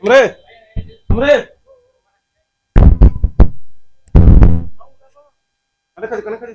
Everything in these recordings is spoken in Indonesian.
Amre, Amre. Kana kali.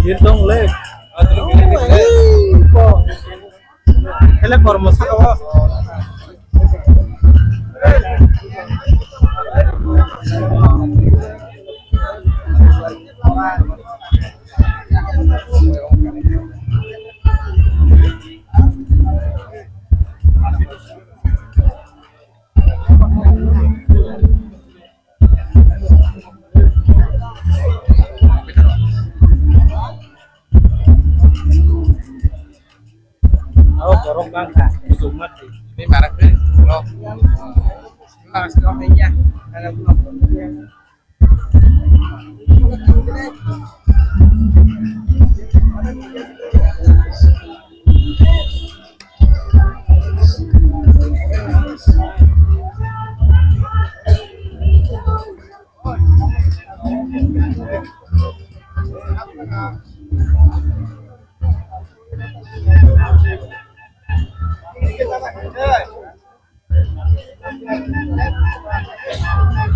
Hitung lek. Hele kormo sakawa. Borong bangka, sumat ini marak deh, loh, sekolahnya, kalau belum,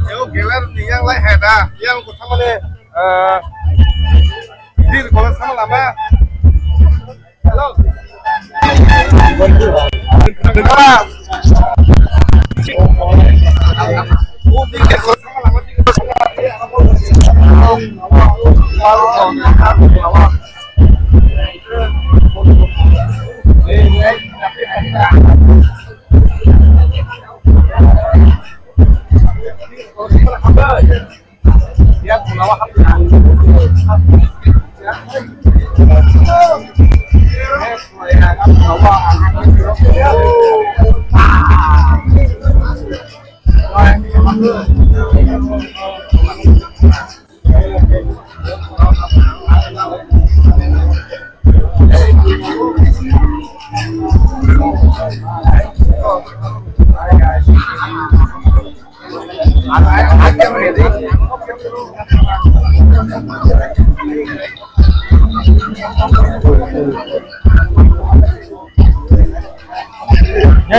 Yo gelar yang lain ada, yang utama deh, di sekolah sama lama. Halo.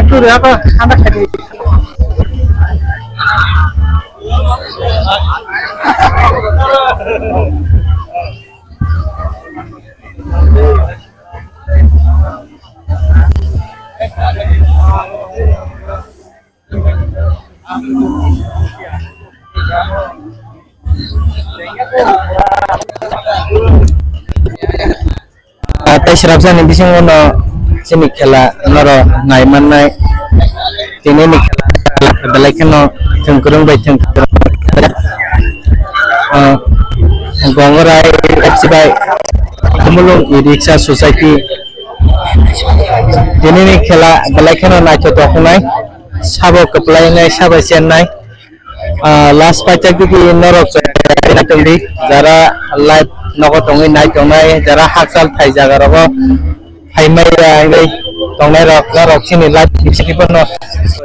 Itu apa? Anak tadi. Serapsan ini sih ngono sini kela noro naiman naik ini nih kela balik keno cengkurung baik cengkurung gongorai FC baik temulung Iriksa Society ini nih kela balik keno naik contoh naik sabo keplay nai sabo sen nai last pajak di norok tengdi jara live nogo tongi nai tongnai jara haksal thai jaga rogo haimai ngai tongnai rok norok sini live sini pono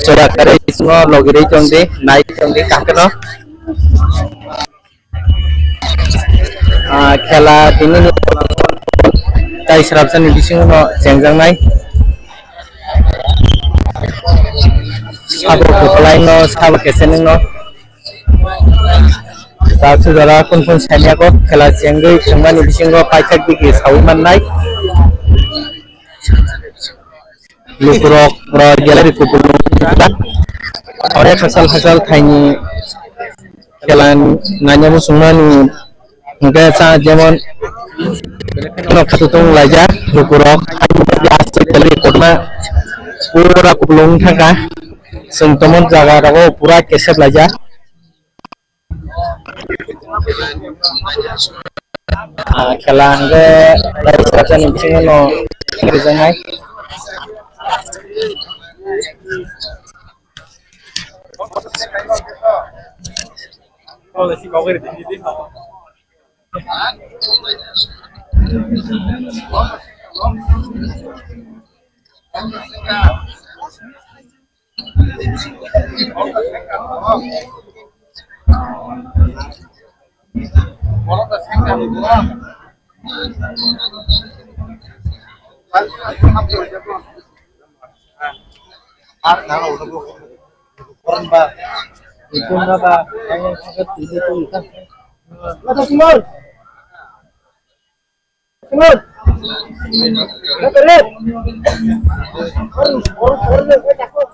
jara kare ismo logiri tongdi nai tongdi kakeno khela tini tai serapsan di sini no jengjang nai sabo keplay no sabo kesen no Tahu saudara pun saya kok kelas yang gue cuma di sini pajak di sawiman naik lukurok pro jalan di kupulung orang hasal tanya kelan nanya musuhnya nih mungkin saat zaman no katutung lajar lukurok biasa dari kota pura kupulung tangga sentuman jaga rago pura keset lajar khela angge dari serapsan di sini no kerjanya itu berapa yang sangat tinggi itu kan ada Simon Simon lihat orang gue takut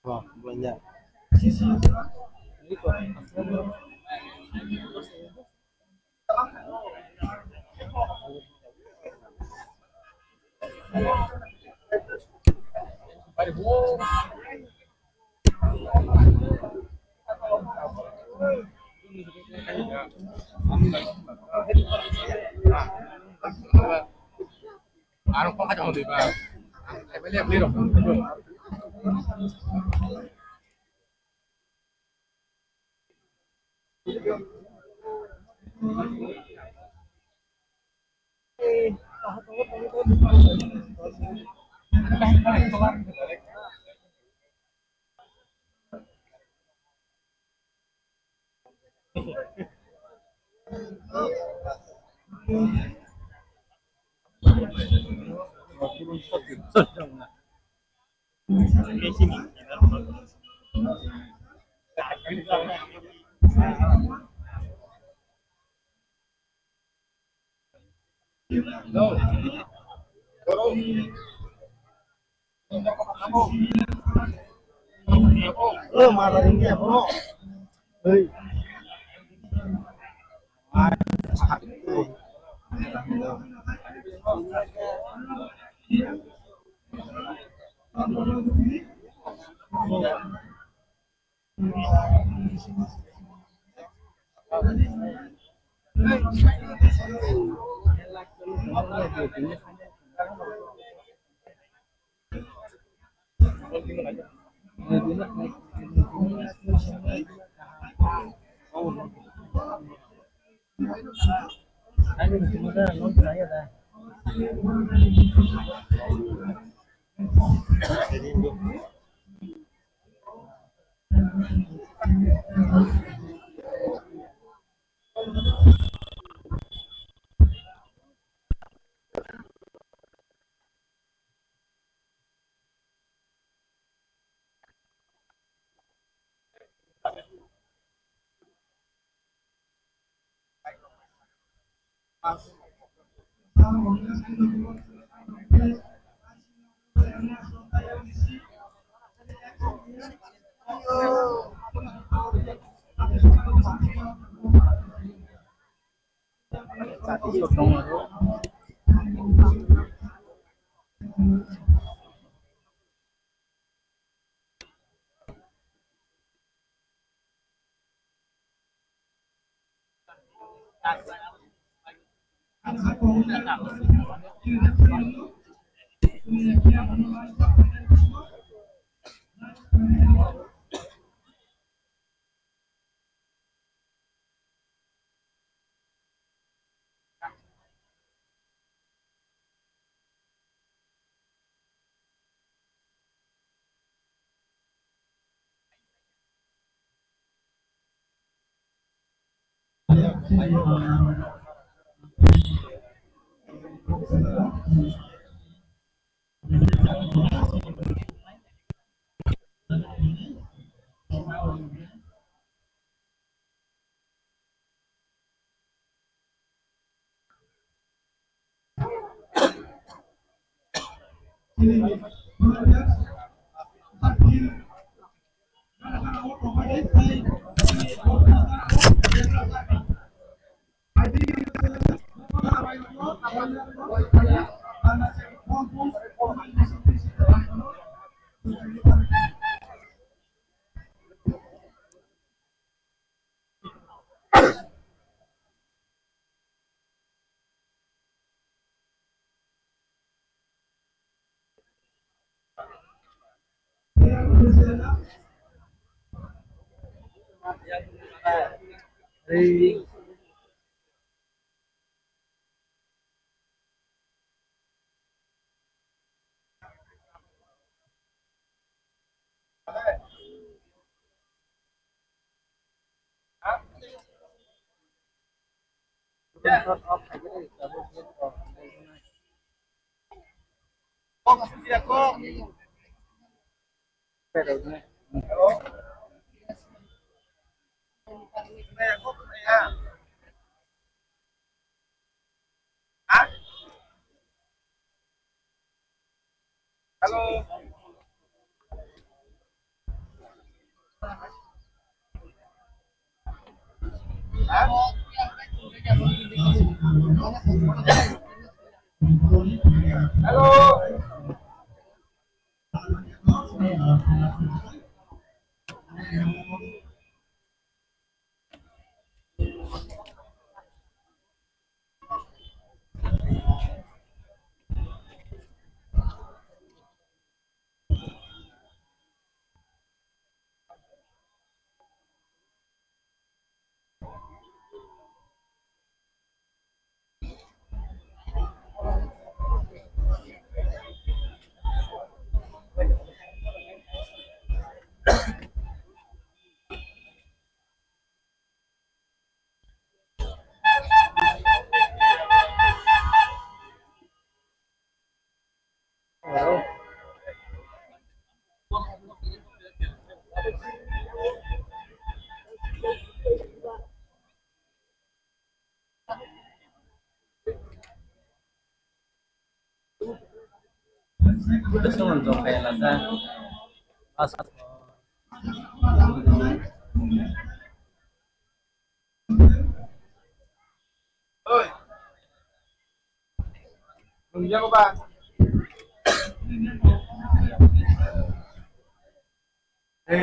Wah, banyak. Ano kok kacau di ba? Ay lihat lihat. Oh, marah ini ya, bro. Hei.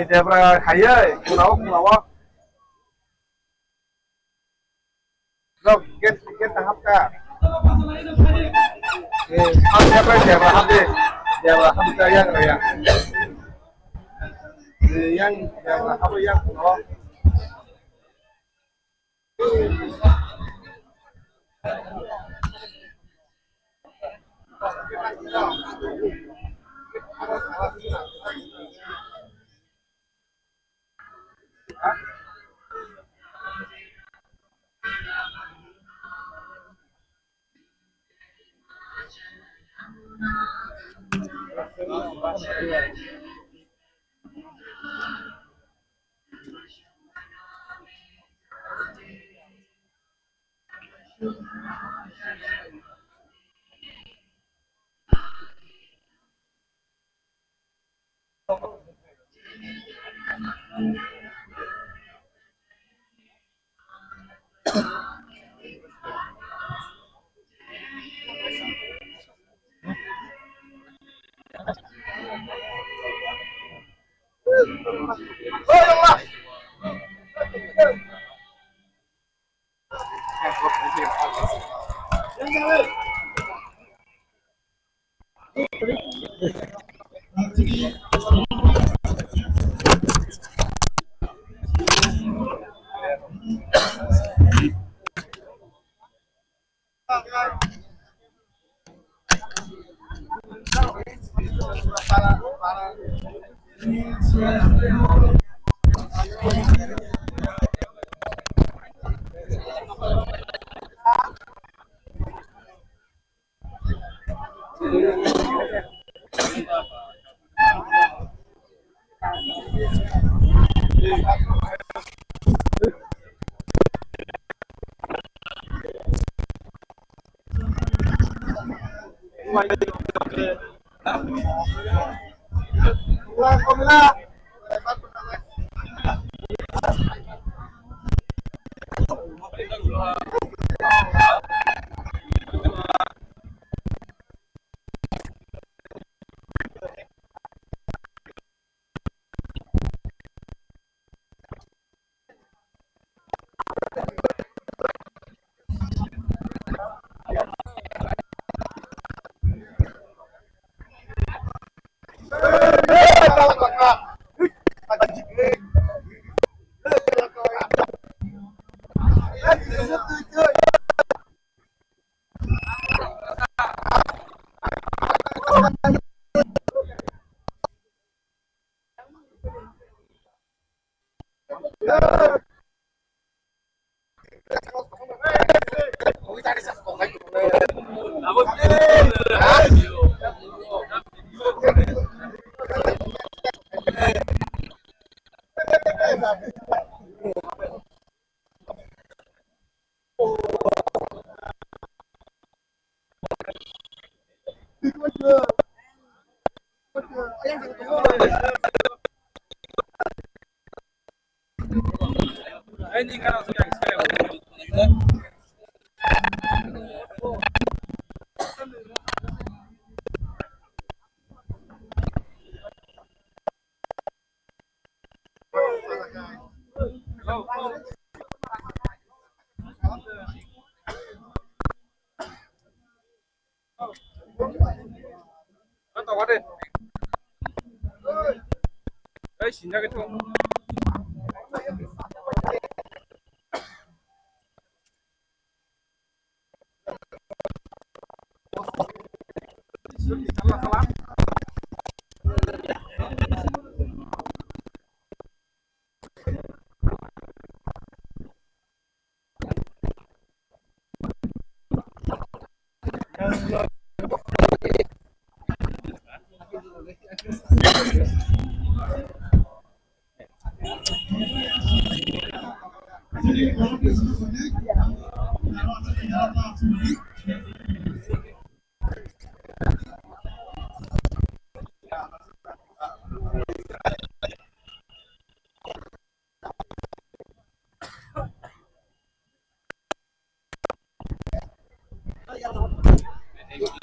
đẹp là thấy ơi, cũng nấu rồi, kết hấp cả. Đẹp là hấp đi, đẹp là hấp cho rồi à. yang apa yang kuno.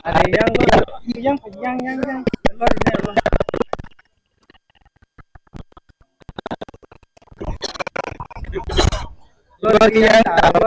Ada yang lagi yang tahu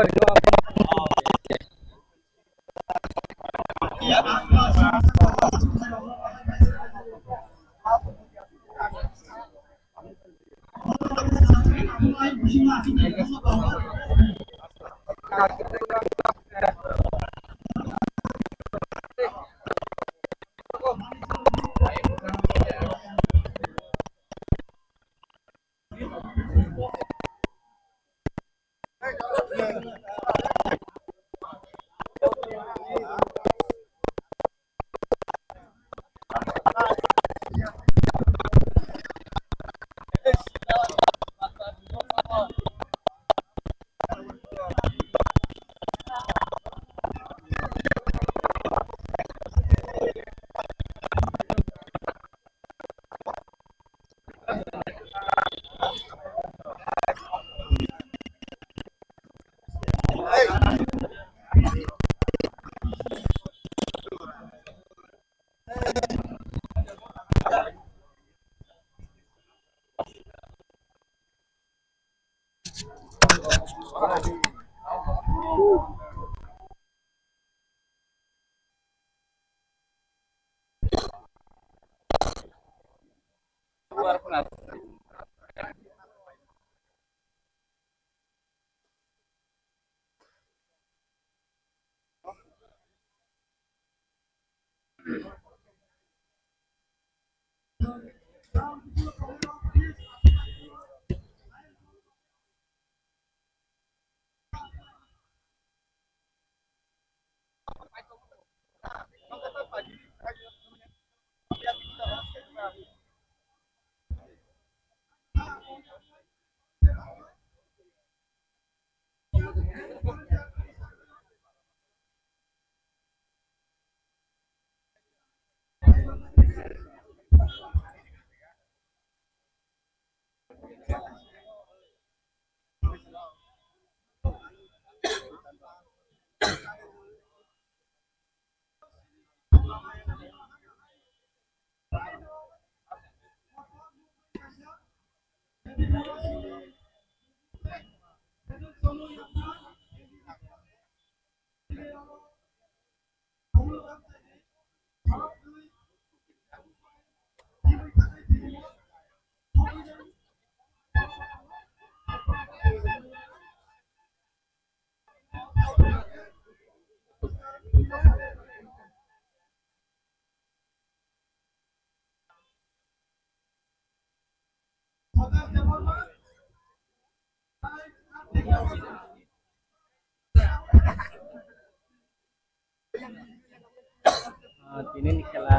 Ini খেলা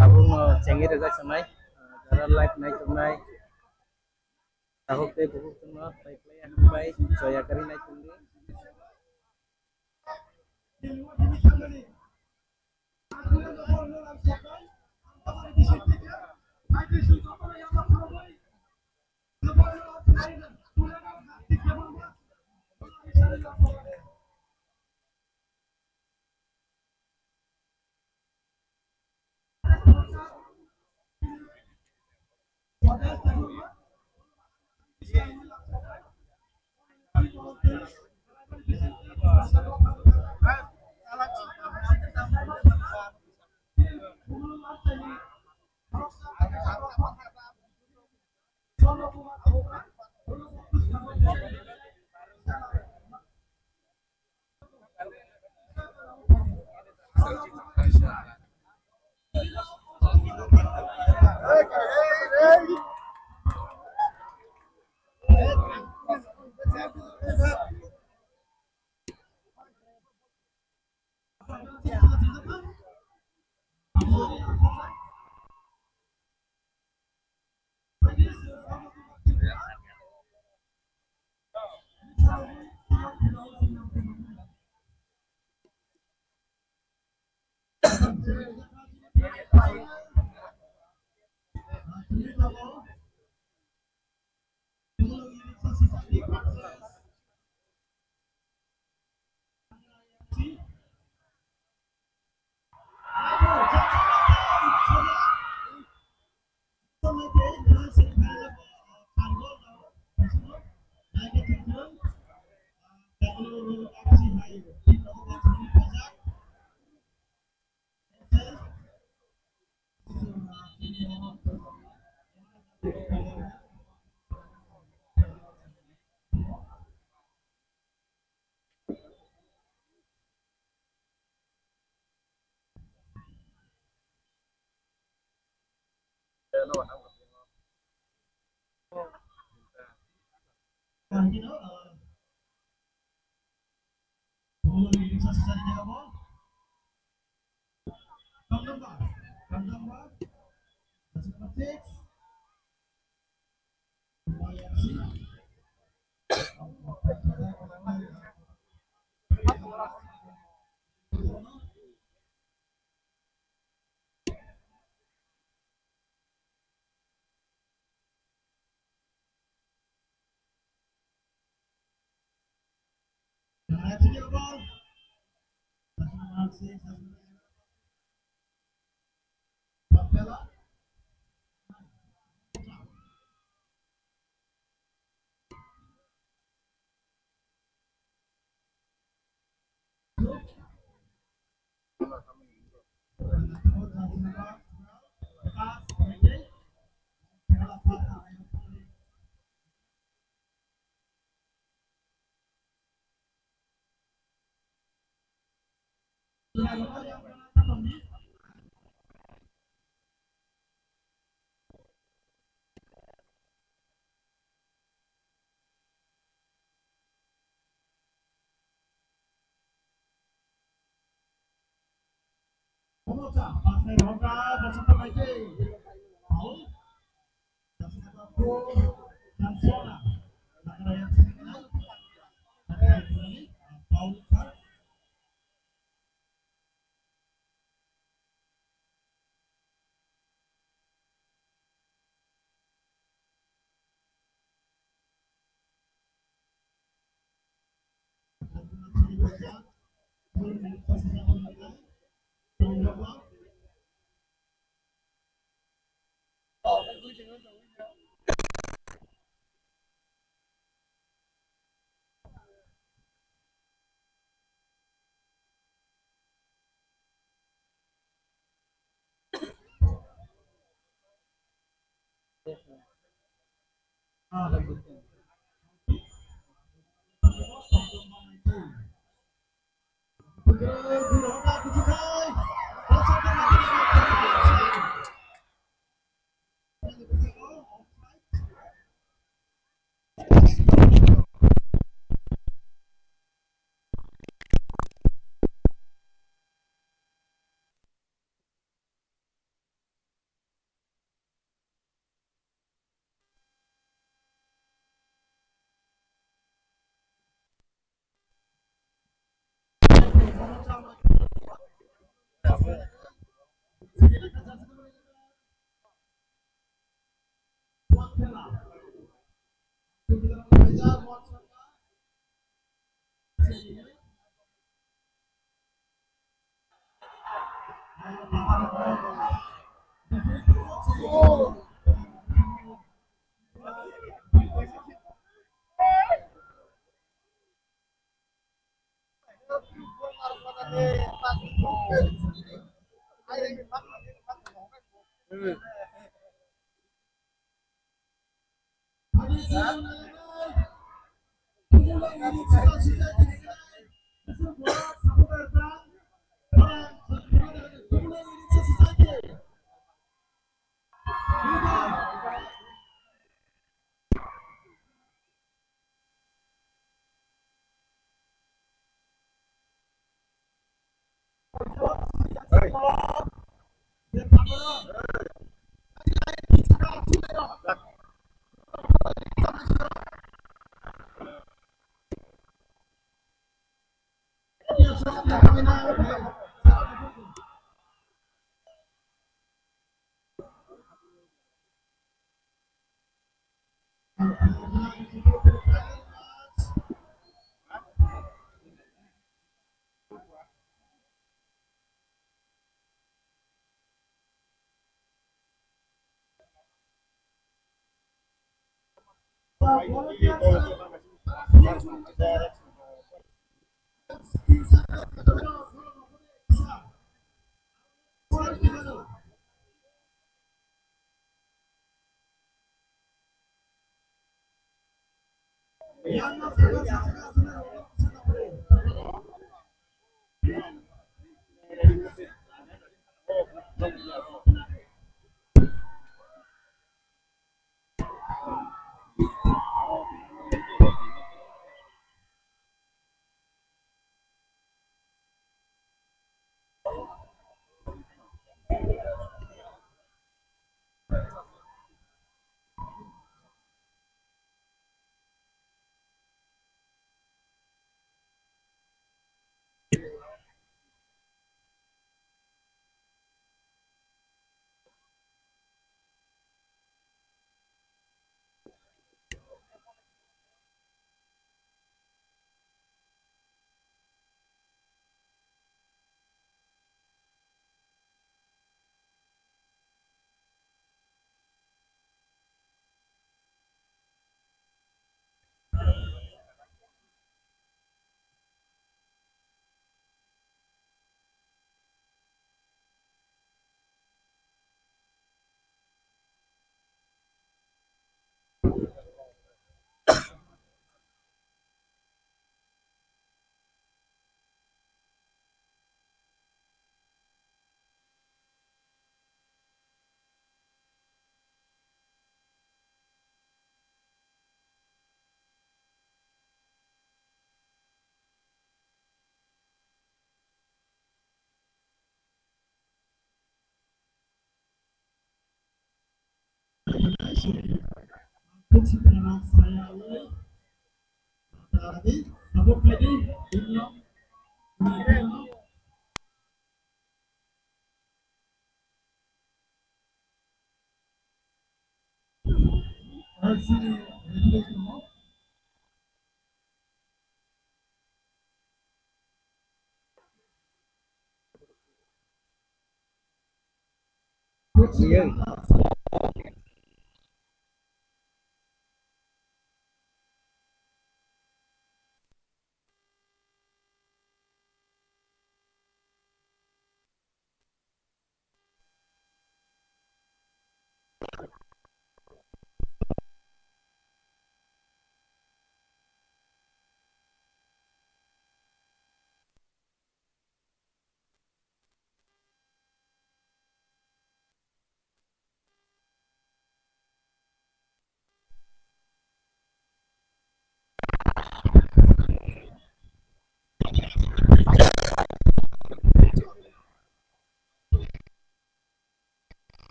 tabung cengi rega samai jara live naik tunai tahuk te buku tuna baik play anu baik joya kari naik tundi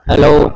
Halo.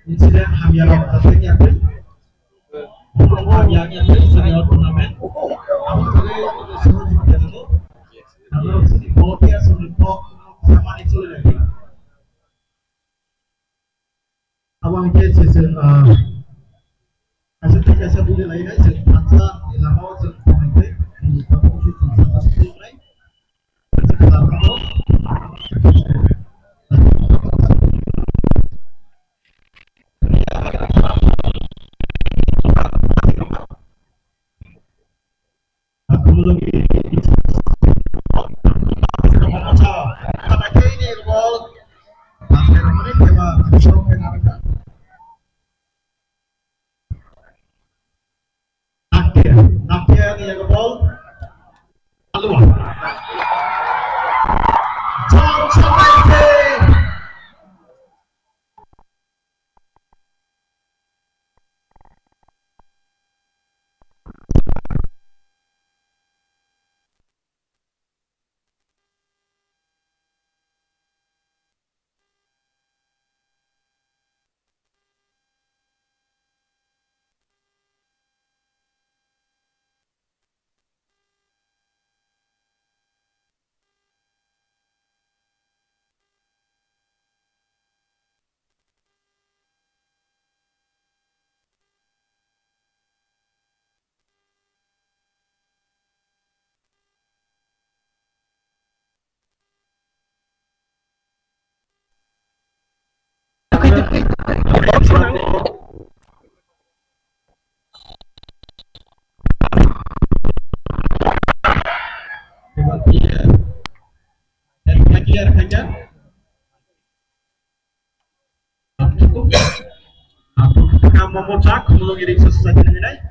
Insiden Hamiarok Atletinya Hamiarnya senior turnamen namun sebagai semua juga itu kalau di Bolivia sudah sama itu lagi abang itu asal kita asal boleh lain aja masa di lama waktu itu di kampung itu sama seperti lain kita tahu Momocak mengiring sesuatu nilai.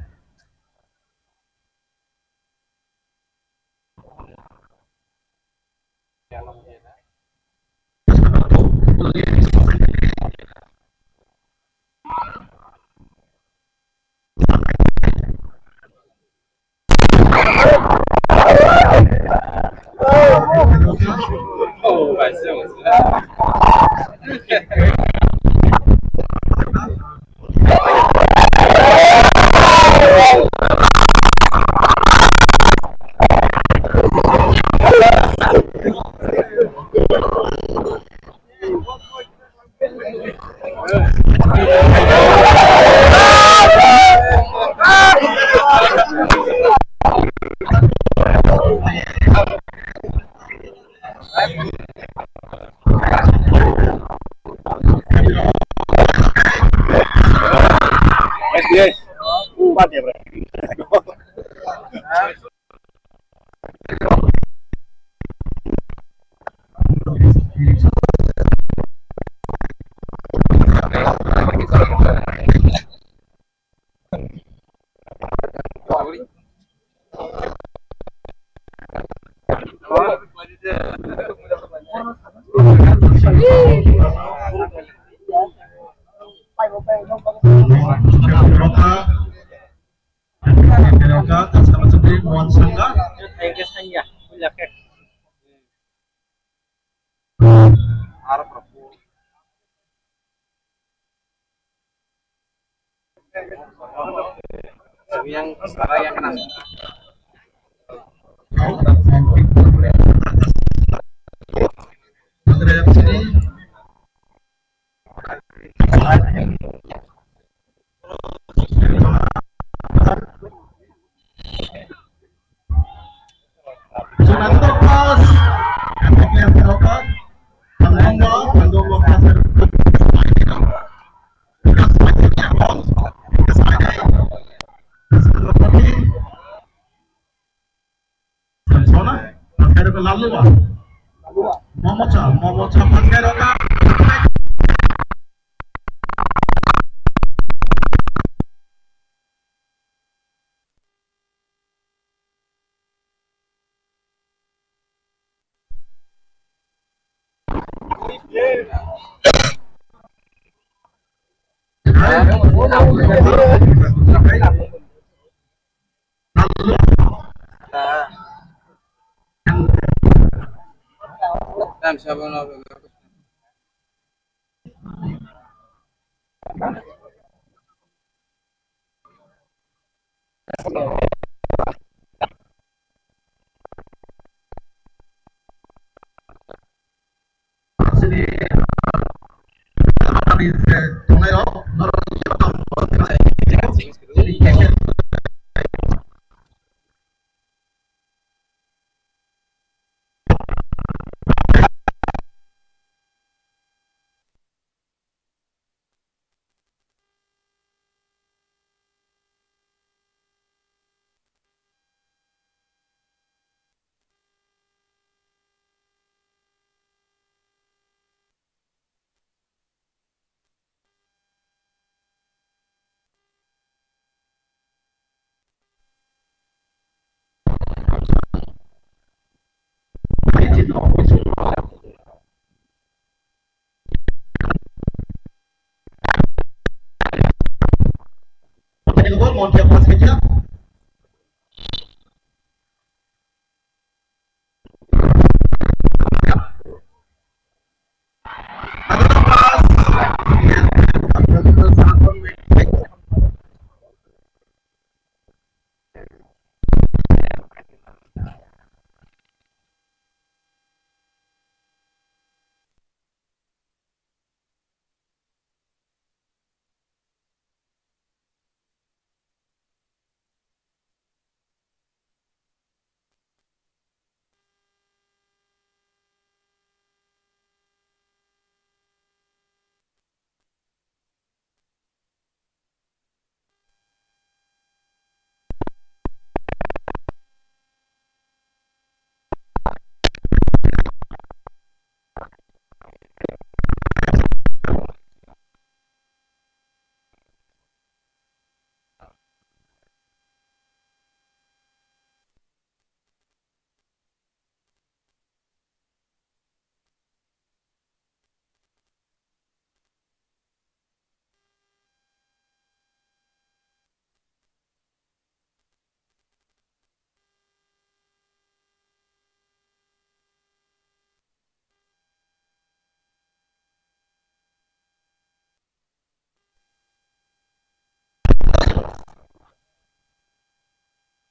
Empat ya, Bro. Yang yang kena.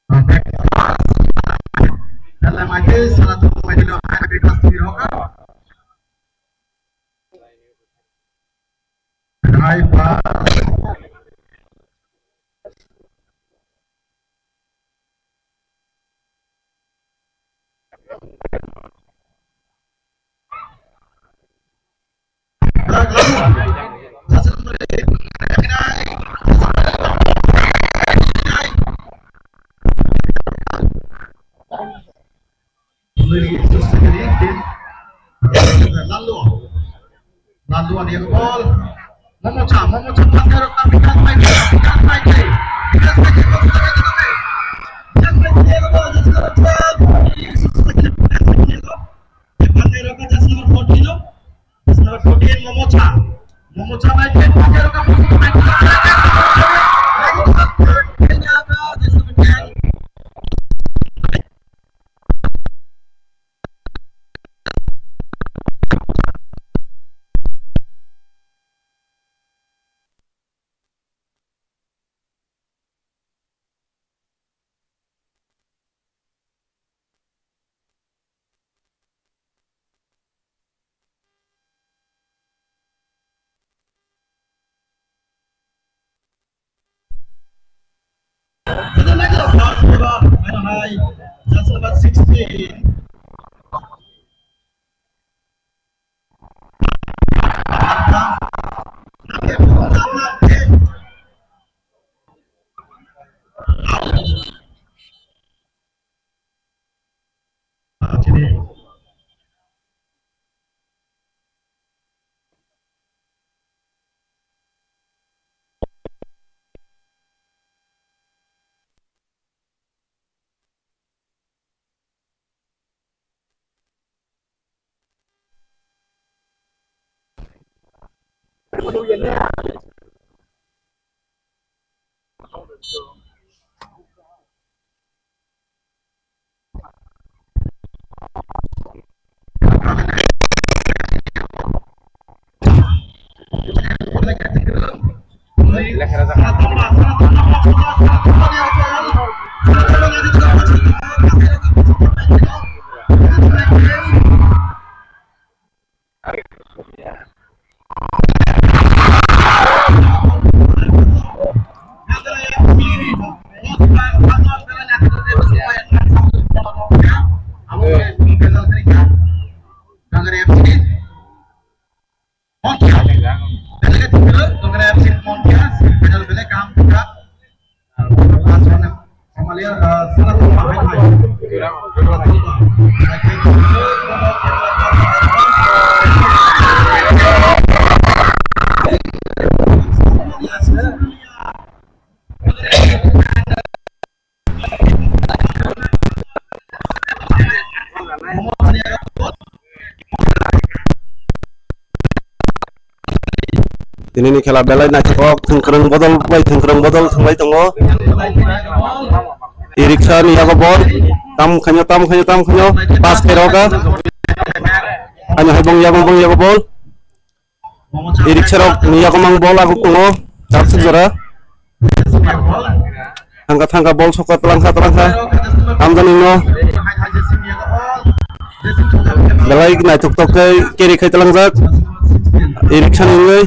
back pass. Dalam aja salah satu pemain di back pass di Roka. High pass. Lalu dia ke ball, memecah pakai rekam ikan baik, just about 16. Ini खेला बेलाय नायथ'क थंख्रों बदल थांबाय दङ इरिक्सा नियागो बल tam khanyo pas keroga hanya hebong yago bol irik serok niyago mang bol aku tungo tak sejara angkat bol sokat langka amdan ino belai naik tok ke kiri kai telangjak irik saningai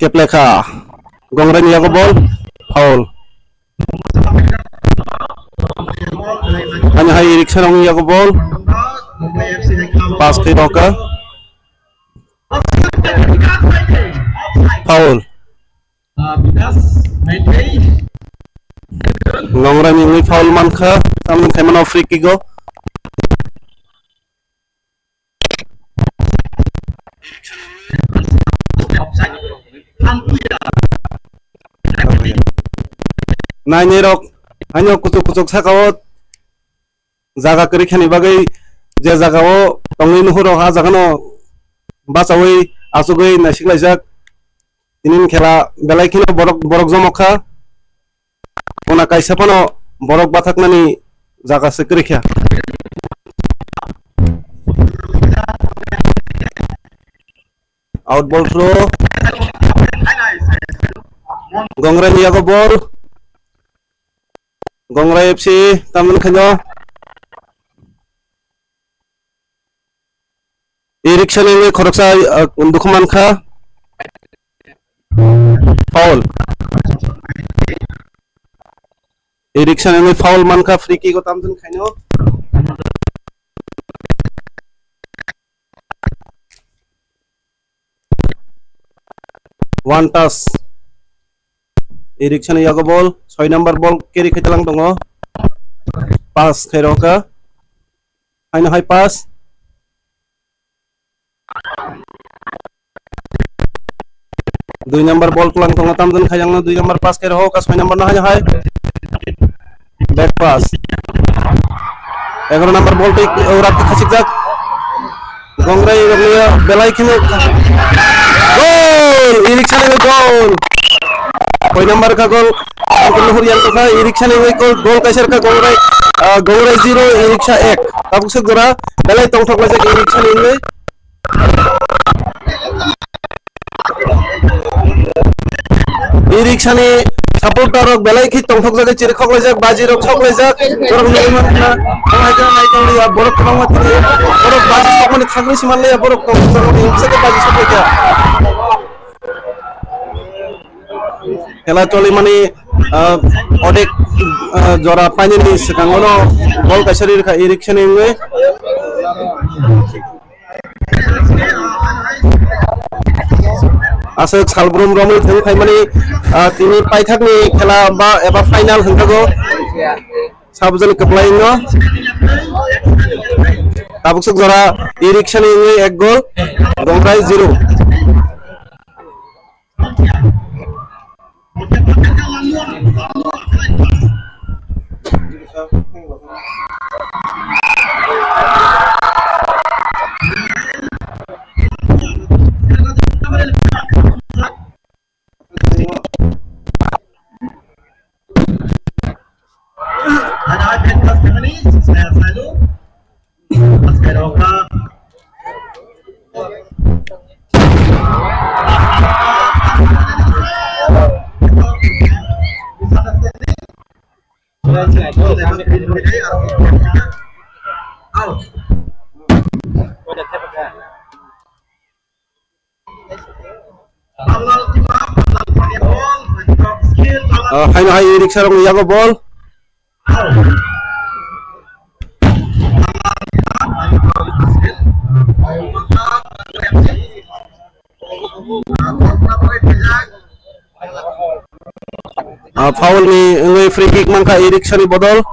kepleka gongren niyago bol foul hanya hai irik serong niyago bol pas keroga foul ngongren ini foul manka tamun kemana free kick go nah nyerok hanya kucuk sakawot jaga kiri khani bagai je jagao tongi nuhuro ha jagano basawi asugoi nasiklaijak inin khela belai khino borok jomokha ona kaisa pano borok bathaknani jaga sekri kha out ball throw Gongrai ni yago ball. Gongrai FC tamdan khanyo. E-rickshaw ni khoroksa dukuman kha. Foul. E-rickshaw ni foul man kha free kick ko tamdan khanyo. One toss. E-rickshaw ni yago ball. 6 number ball carry khitalang tongo. Pass kairoka. Haino high pass. Dui number ball tulang tongo tamdan khayang na 2 number pass kairo ka 6 number na hanya hai. Back pass. 11 number ball take urat ke khasik jak. Gongrai roglia belai khine. Goal! E-rickshaw ni goal. 6 number ka goal. Angkul hurian to ka E-rickshaw ni goal kaisar ka Gongrai 0 E-rickshaw 1. Tabuk se gora belai tong thok lajak E-rickshaw ni. E-rickshaw ni supporter rok belai khi tong thok jaga chiri khok lajak baji rok khok lajak borok ni man na nai jana nai tong ya borok tong ma tini borok baji sok mani thagni siman le borok tong thok ni seke baji sok lajak khela choli mani odek jora pani ni sekangono bol kasari kha E-rickshaw ni ngai Asok salbrum romul thang khaimani tini paithakni khela ba eba final hangtago sabjani kaplai no tabuksuk jora E-rickshaw ni 1 goal Gongrai 0 Haino hai E-rickshaw rong yago ball foul ni ngai free kick mangka E-rickshaw ni bodol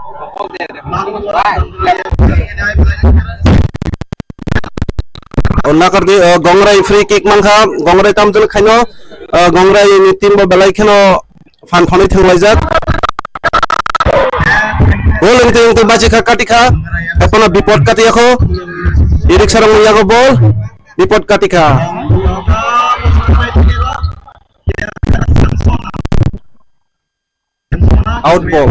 onna kar di Gongrai free kick mangka Gongrai tamjul khaino Gongrai ni team bo belai kheno fan phone thanglajak bol engte baji kha katika epona bipod katiakho E-rickshaw rong yago ball bipod katika out ball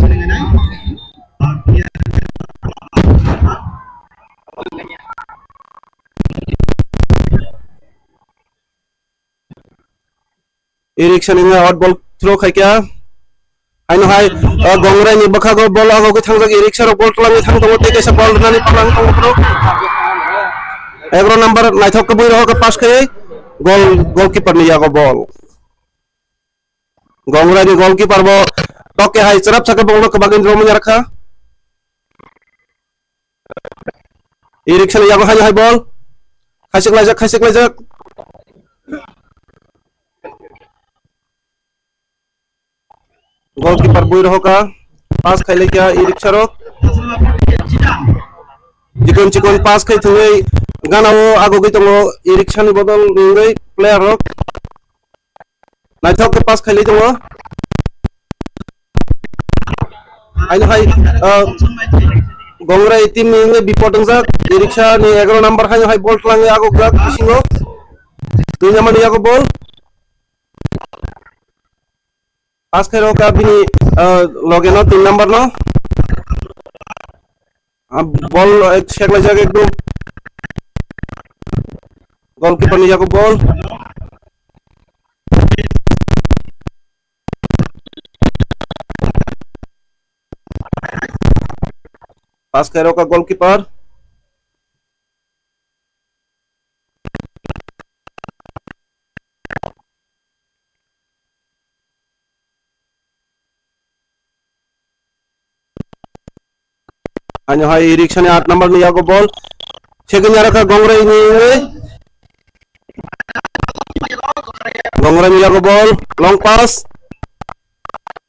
E-rickshaw ni out ball throw khaikya haino hai Gongrai ni bakhago ball ago ke thangjak E-rickshaw rok ball tlangi thang tongo te kaisa ball nani palang tongo pro 11 number naithok ke bui ro ke pass khai goalkeeper ni yago ball Gongrai ni goalkeeper bo toke hai charap chaka ball ke bagin ro munya rakha E-rickshaw ni yago hai ball khasik lajak goalkeeper bui roho ka pass khaile kya E-rickshaw ro jikon pass khai thungai ganao ago gi tongo E-rickshaw ni bodol ngai player ro naithok ke pass khaile tongo aino hai Gongrai team ni ngai bipod jak E-rickshaw ni 11 number khaino hai ball tlangai ago jak singo 2 number ni ago ball pass khairo ka bini loge no 3 number no ball shekla jag ekdom goalkeeper ni jago ball Pas kay roka goalkeeper. Hanya hai Eriksson 8 number ni yago ball. Second raka Gongrai ni. Gongrai ni yago ball, long pass.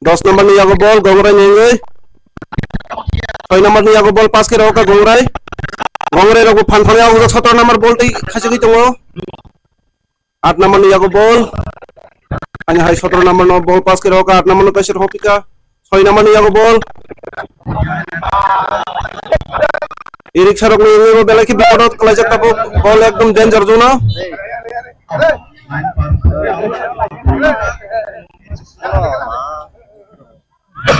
10 number ni yago ball, Gongrai ni. 6 number ni yago ball pass kay roka Gongrai. Gongrai rogo fan fan yago 17 number ball ti khasi gi tongo. 8 number ni yago ball. Hanya hai 17 number no ball pass kay roka 8 number no kasir hopika. 6 number ni yago ball. Eriksson rok ni bela ki biporot kalajak tapo ball ekdom danger zone.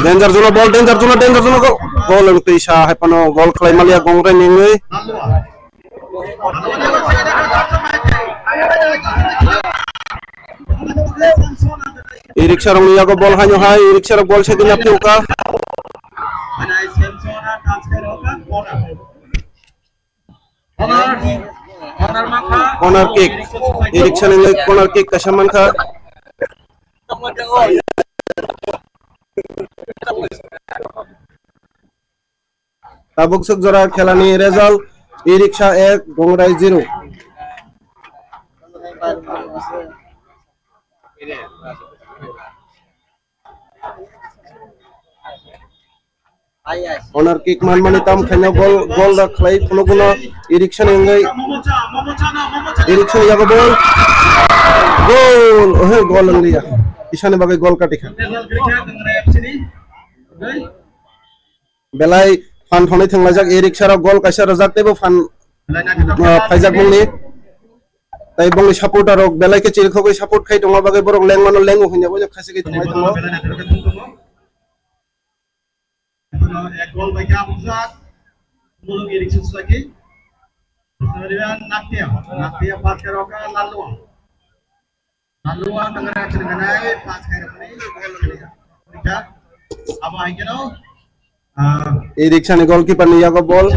Danger zone ball danger zone goal ang pisha hai pano goal khlai malia Gongrai ni. Eriksson rok ni yago ball hanyo hai Eriksson rok ball se dunya piuka. Corner kick. Eriksson ini corner kick kasaman kah? Tabuk sejora khelani result Eriksson 1 Gongrai 0. Corner kick man manitam khanya gol da khlai kuno Eriksson engai Eriksson yago ball goal goal ang liya isane bagai gol ka tikha belai fan thonai thanglajak Eriksson gol kaisa rajak tebo fan phaijak mungni tai bongni supporter rok belai ke chil khogoi support khai tonga bagai borok lengmano lengu hunya bo khasi ke thongai tongo এক গোল বাইকে আমজাদ মূলক Ericsson lagi kemudian Natia pas ke roka lalu tengah cengenai pas ke ini gol dia tidak apa yang kena Eriksson goalkeeper ni yago ball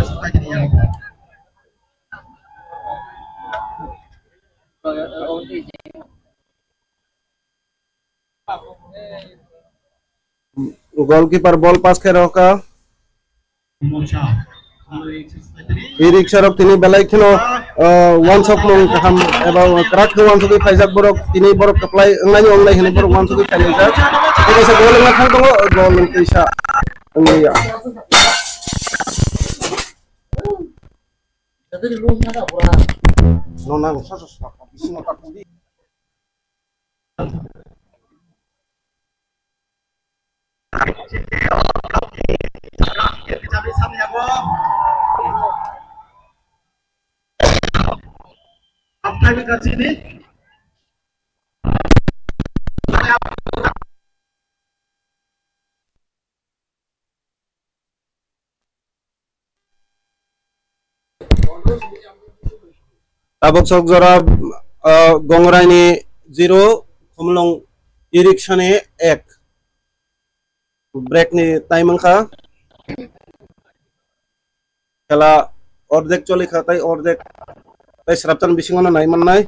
goalkeeper ball pass ke roka Eriksson rok tini belai khino one shot mong kaham eba krak one shot phaijak borok tini borok apply ngai online hene borok one shot phaijak ini se gol na khang tongo gol pisa ngia no na sa bisino tak pudi kita bisa menyago apa yang ke sini tabok sok jora Gongrai ni 0 khumlong Eriksson 1 break ni time angka kala ordek choli khatai ordek tai sraptan bisingono nai mannai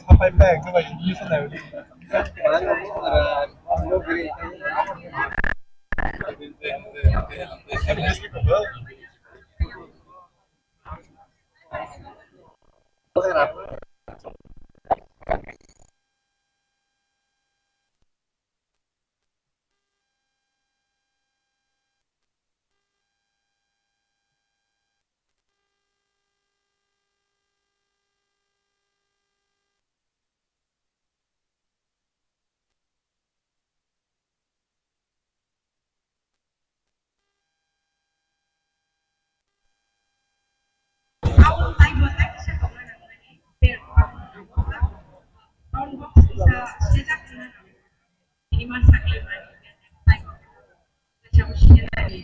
Sampai bag itu kayak gitu nih. Ini masak lima macam usia tadi.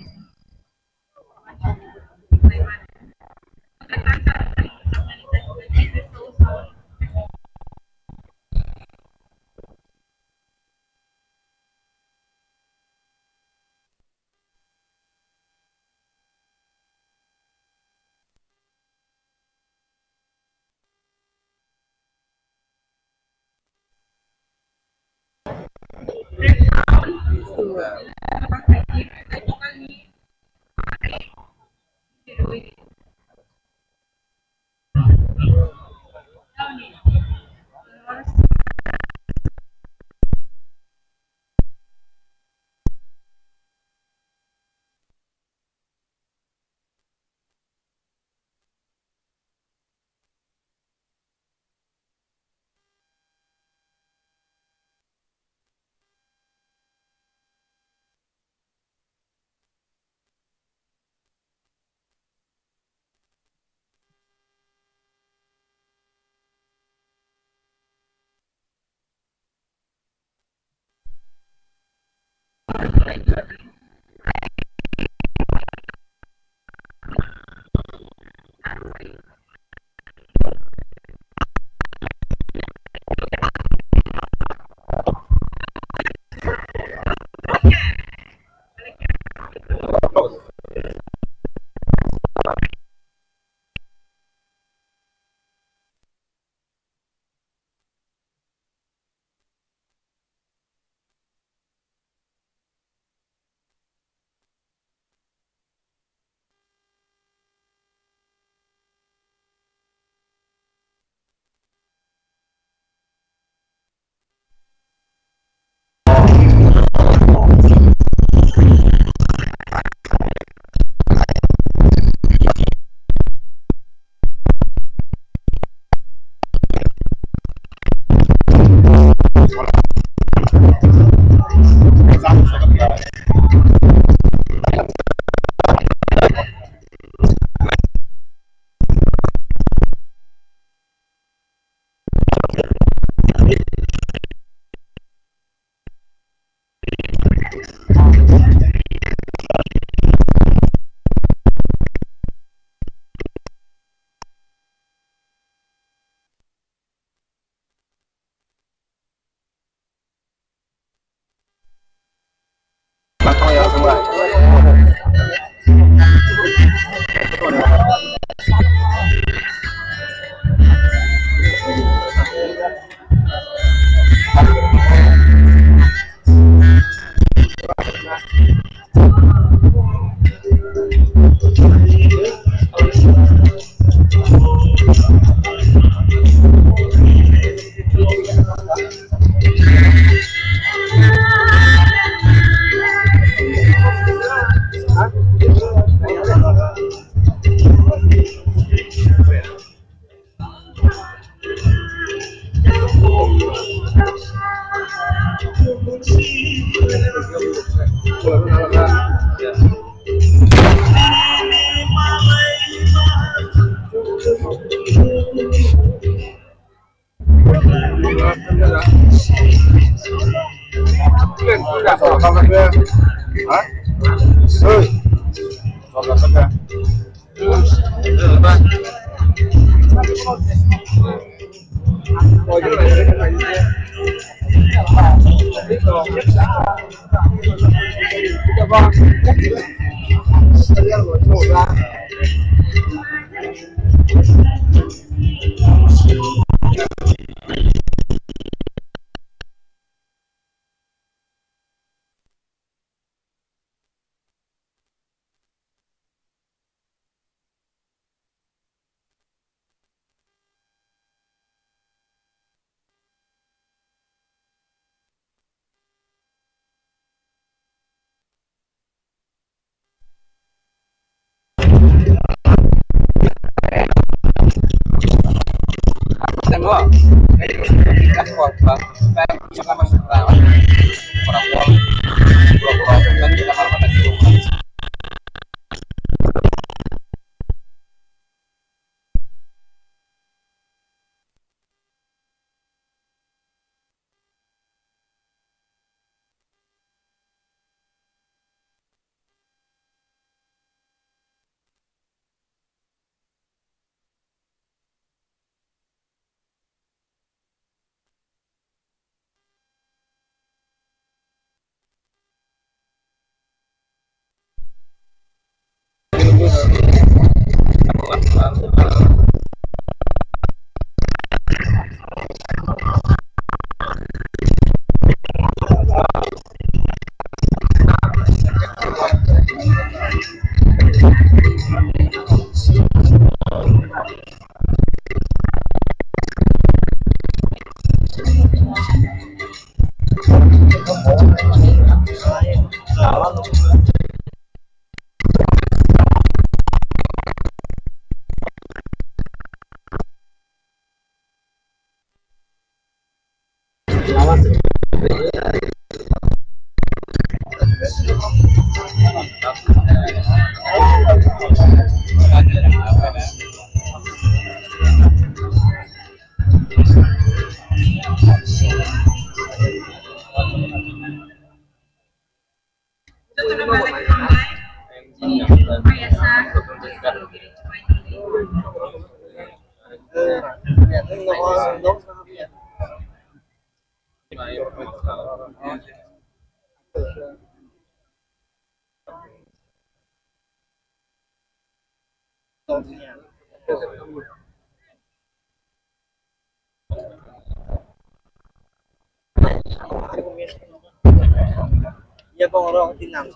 Iya kok orang tinang.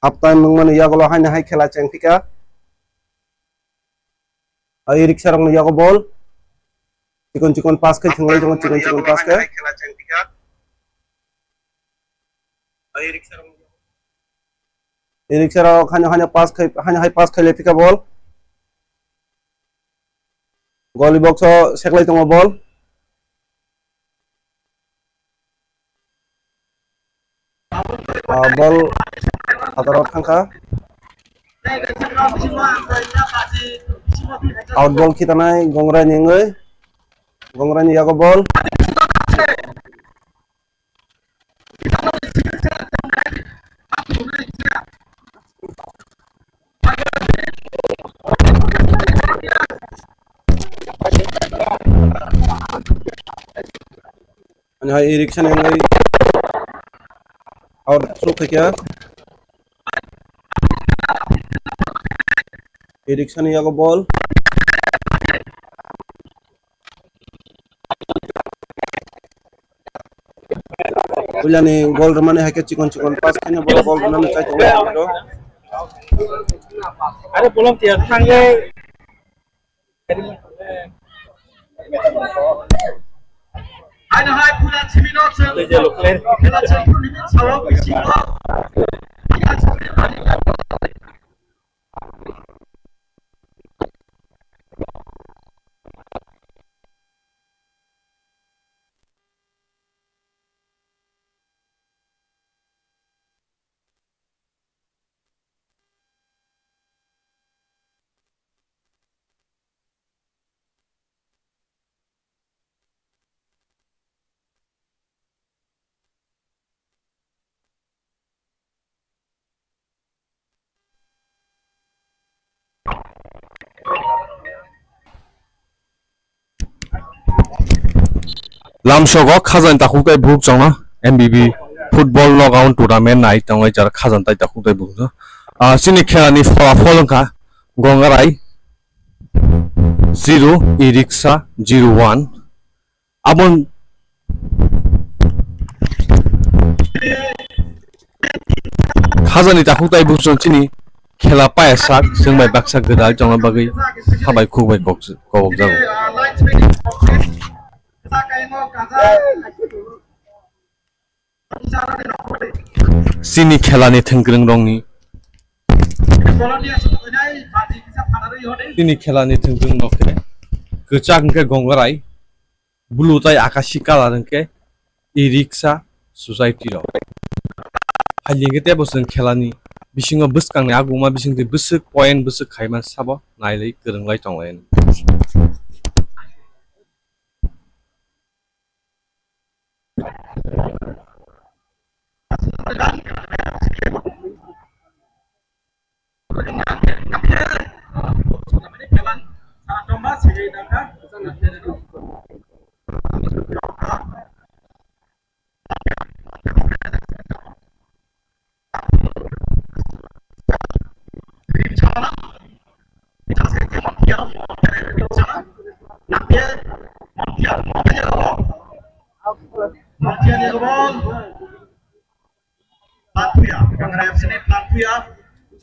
half time mengmani yagolo haina hai khela chengpika ai riksha rong yago ball cikon pass ke thunglai jong cikon pass ke ai riksha rong hanya pass ke lepika ball goalie box o seklai tongo ball ball atarot khangka out ball kita nai gongra ni yago ball hanya Erikson yang ngai out through kya Erikson yago ball ulani gol ramane hake cikon pass kanya ball ramane chai to Ada belum tiap tangga. Eine halb 110 Minuten. Kita campur di sawah bisinglo. Lamsogo khazan takukai buk chongna MBB football knockout tournament nai tongai jar khazan tai takukai buk no sini khelani folongka gongarai 0 Eriksa 01 abon khazani takukai buk chong chini khela pae sak singbai baksa gedal chongna bagai habai khugbai kok jago sini khelani thengkreng rongni sini khelani thengkreng nokhe kechak ke gongarai blue tai akashi color ke Eriksa society ro halinge te bosen khelani bisingo buskang ni aguma bising de busuk point busuk khaiman sabo nailei kerenglai tonglai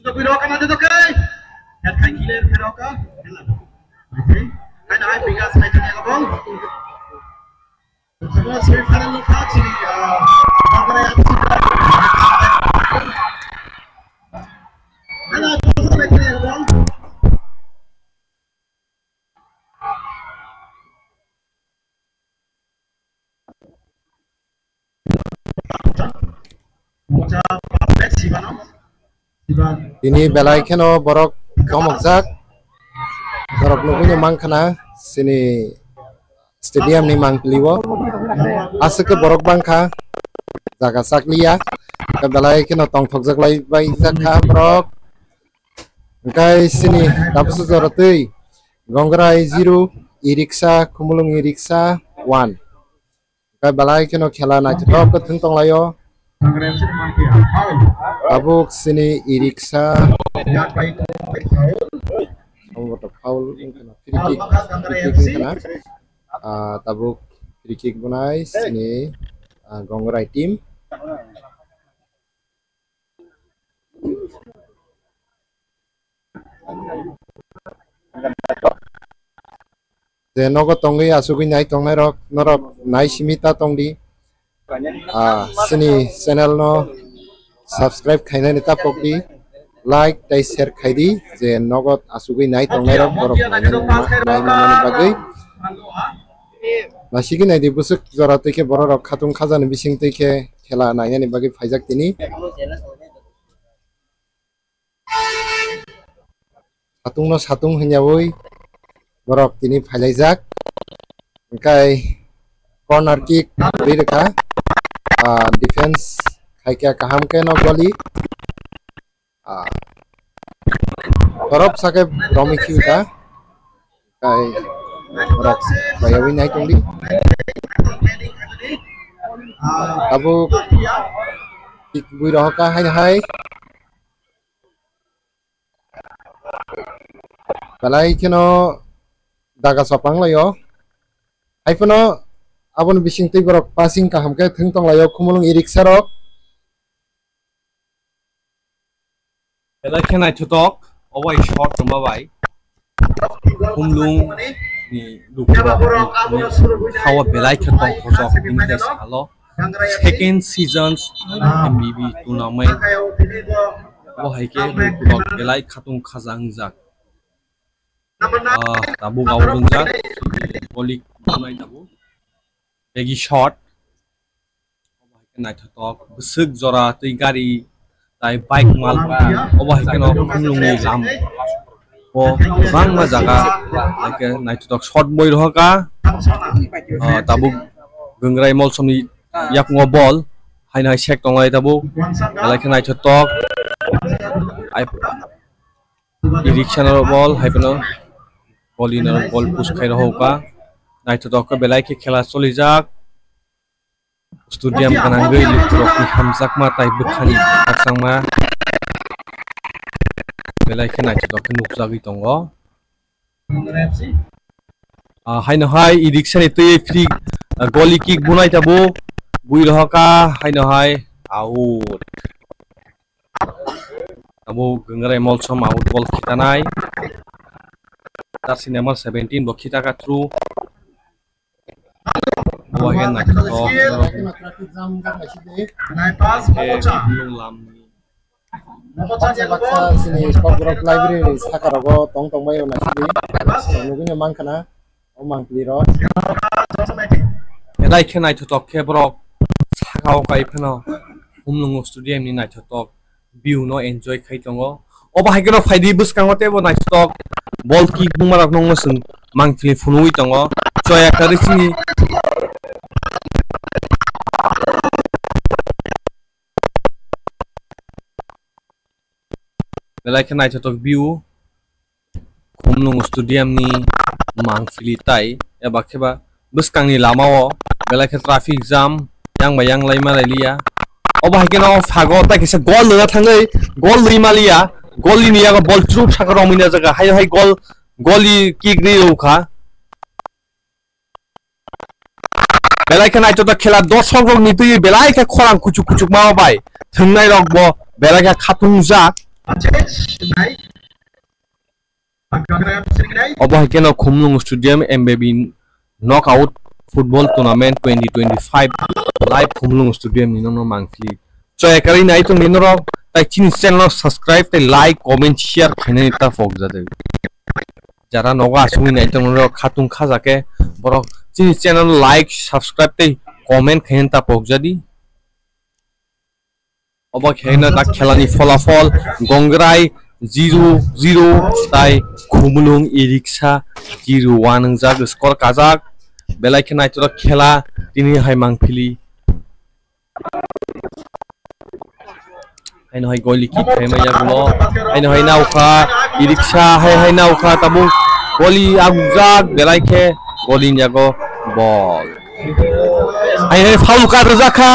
Sudah birokan aja tuh kai. Head kai kiler birokan. Oke. Karena hai bigas hai tanya kabong. Semua seri final lokal sini. Bagaimana yang sudah? Ada apa sampai tanya kabong? Ini belai keno borok komokjak borok nukunya mangkana sini stadium ni mangkliwo asake borok bangka jaga sakliya ke belai keno tongthokjak lai bai jakha borok kai sini dapusu jorotui gongrai 0 Eriksa kumulung Eriksa 1 kai belai keno khela naithok ke thungtong layo abuk sini Eriksa foul free kick tabuk free kick bunai sini gongrai team je nogo tongi asugui nai tongnai rok norok nai simita tongdi sini channel no subscribe khainai ni tapokdi like tai share khaidi je nogot asugui nai tongnai rok borok nai mamani bagui nasigi nai di busuk jora teke borok khatung khajani bising teke khela nainani bagui phaijak tini satung no satung hanyawui borok tini phailajak kai corner kick birka defense khaikya kaham ke no goli borok sake romi khiuta kai borok bayawi nai tongdi abu kick bui rohka hai balai keno daga sapang layo aipono abon bising tei borok passing kaham ke thung tong layo khumulung iriksa rok belai khenai thutok obai short tongba bai khumlung ni dukrok hawa belai khetong khojok indes halo second seasons MBB tournament o haike dukrok belai khatung khajang jak tabu gaudung jak golik bunai tabu begi shot oba haike nai thutok busuk jora tei gari tai bike malpa oba haike no khumlungni lam o bangma jaga haike nai thutok shot boi rohka tabu gengrai mol somni yakngo ball haina sek tonglai tabu belai khenai thutok ai direction ball haipeno bolinar ball push khai rohka nai thutok belai ke khela solijak stadium kanangai lukrok ni hamjak ma tai bukhani aksangma belai khenai thutok nukjagi tongo haino hai direction tei free goalie kick bunai tabu bui rohka haino hai out tabu gengrai mol som out ball khitanai jersey number 17 bo khitaka through wahen na to lam sini borok library sakarogo tong tong bayo na sini nugini mangkana o mangkli ro belai khenai thutok ke borok sakao kai phano humlung stadium ni nai thutok view no enjoy khai tongo oba haikeno faidi buskangote bo nai thutok ball kick bumarak nong sung mangkli funui tongo choya karisini belai khenai thutok view khumlung stadium ni mangfili tai eba kheba buskangni lamao belai khe traffic jam yang bayang laima lailia oba haikeno phago ta kisa gol lura thangai gol limalia goli ni yaga ball trup sakaro mina jaga hai hai goli kick ni ukha belai khenai to khela doshok rok ni tui belai khe khorang kuchuk kuchuk ma bai thungnai rok bo belai khe khatung jak oba haikeno khumlung stadium MBB knockout football tournament 2025 live khumlung stadium ni no mangfli choy kari nai to nino rok tai chini channel subscribe tai like comment share khainai ta fok jade jara noga asumi nai to no khatung khajake borok chini channel like subscribe tai comment khain ta fok jadi oba khaina ta khelani folafol gongrai 0-0 tai khumlung iriksa 0-1 jak score kajak belai khenai to khela tini hai mangphili aino hai goalie kick hai maya gulo aino hai naukha iriksa hai naukha tabu goalie agjak belai khe goalie jago ball ai foul card rakha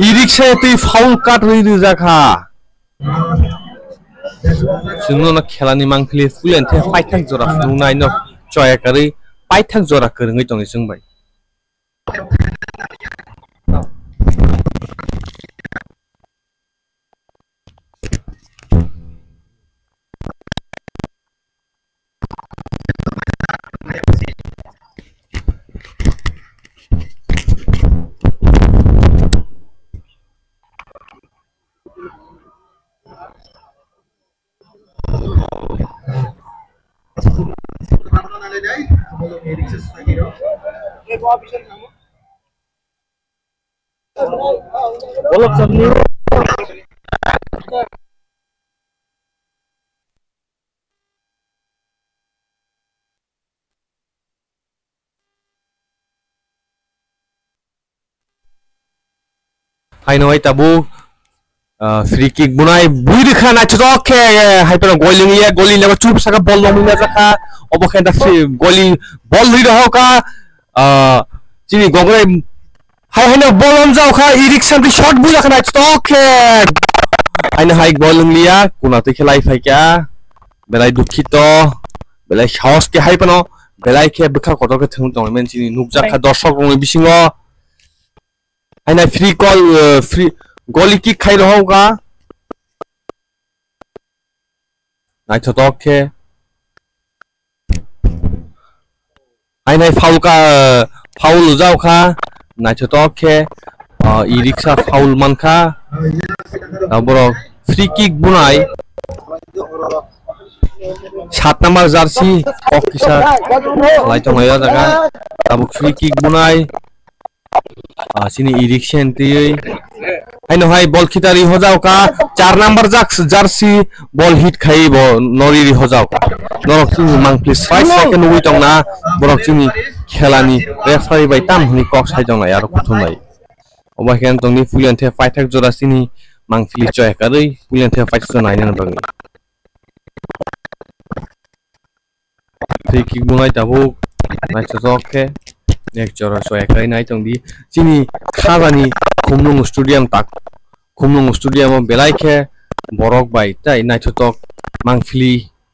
iriksa tei foul card rakha sungno na khelani mangphili fulen the paithak jora funai no choya kari paithak jora kerngai tongi sungbai hai noi tabu free kick bunai bui dikha na chok ke hai pero goling ye goli le chup saka ball long na jaka obo khen da free goli ball li ho ka chini gongre hai hai na ball on jao kha iriksan di shot bui na chok ke hai na hai goling liya kuna te khelai phai kya belai dukhito belai saos ke hai pano belai ke bikha koto ke thung tong men chini nukja kha dorshok rong bisingo hai na free call free goalie kick khai raho ka nai chotok ke hai nai foul ka foul jao kha nai chotok ke e-rickshaw foul man kha taboro free kick bunai 7 number jersey officer lai tong ya jaga tabuk free kick bunai sini e-rickshaw ti hai no hai ball khitari ho jao ka 4 number jersey ball hit khai bo nori ri ho jao ka norok sini mang please 5 second wi tong na borok sini khelani referee bai tam huni kok sai jong na yar kuthum nai oba hen tong ni fulian the fight thak jora sini mang fili choi ka dei fulian the fight so nai na bang free kick bungai tabu nai chok ke nek jora so ekai nai tong di sini khagani khumlung stadium tak khumlung stadium belai ke borok bai tai nai chotok mangfili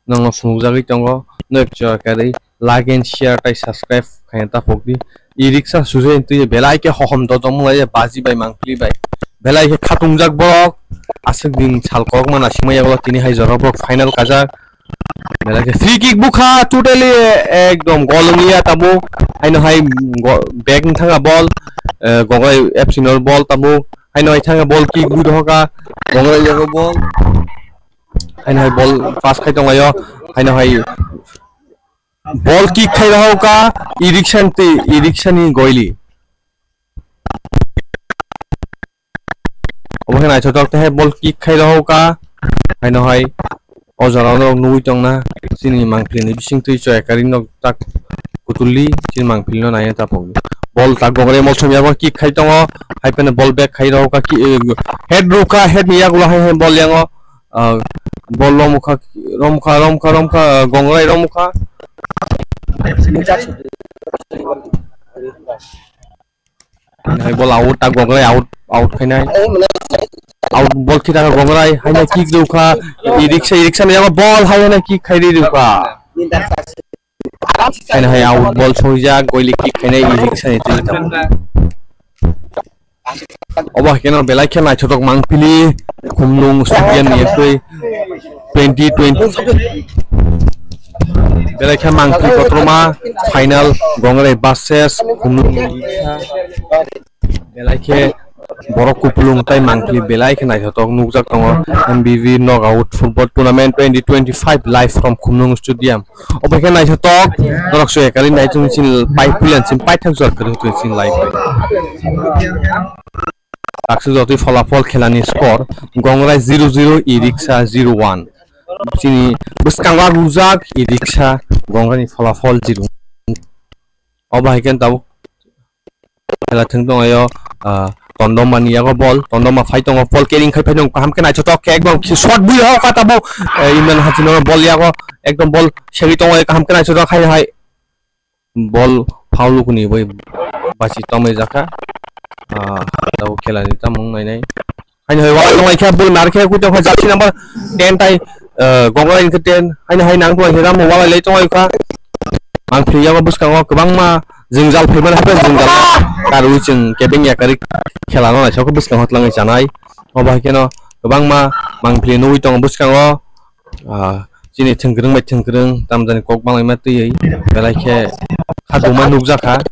nang sung jagi tongo nek jora ka dei like and share tai subscribe khaita pokdi e-rickshaw suje tu belai ke hohom do jom lai baji bai mangfili bai belai ke khatung jak borok asik din chal kok mana simaya golo tini hai jora borok final kaja belai ke free kick bukha totally ekdom golongia tabu haino hai back thanga ball gongai fc nor ball tabu haino hai thanga ball kick bu hoka gongai jago ball haino hai ball pass khai tong ayo haino hai ball kick khai raho ka e-rickshaw ni goili obo na chotok te ball kick khai raho ka haino hai ojara no nui tong na sini mangpli ni bising tui choi karin nok tak kutuli sin mangpli no nai ta pong ball tak gongre mol chom ya kick khai tong hai pen ball back khai raho ka head ruka head ni ya gula hai ball yango ball romukha gongre romukha hai ball out tak gongre out khai nai out ball kita gongrai hanya kick ruka e-rickshaw me ball hanya kick khai ri ruka hanya hai out ball soja goili kick khai nai e-rickshaw ni tu oba kena belai khela chotok mangpili khumlung stadium ni koi 2020 belai kha mangpili kotroma final gongrai buses khumlung belai khe borok kupulung tai mangpili belai khe nai chotok nukjak tongo MBV knockout football tournament 2025 live from khumlung stadium oba khe nai chotok norok so ekali nai chung sin pai pulian sin pai thak jor kru tu sin live aksu joti folafol khelani score gongrai 0-0 e-rickshaw 0-1 sini buskangwa rujak e-rickshaw gongrai folafol 0 oba hiken tabu khela thung dong ayo tondoma ni yago ball tondoma fight tongo ball carrying khai phaidong kaham ke nai chotok ke ekdom shot bui ho ka tabu iman hachino ball yago ekdom ball seri tongo kaham ke nai chotok khai hai ball foul kuni boi bachi tomai jaka tabu khela ni tamong nai nai haino hai wal tongai kha ball mar kha ku tong jersey number 10 tai gongrai in 10 haino hai nang tu hera mo wala lei tongai kha ang phriya ba buskango kabang ma jingjal phaiman hapen jingjal karu chung keping ya kari khela no chok buskango hotlangai chanai oba keno kabang ma mangphli nui tong buskango chini thengkrung mai thengkrung tamjani kok bangai ma tui belai khe khaduma nukjaka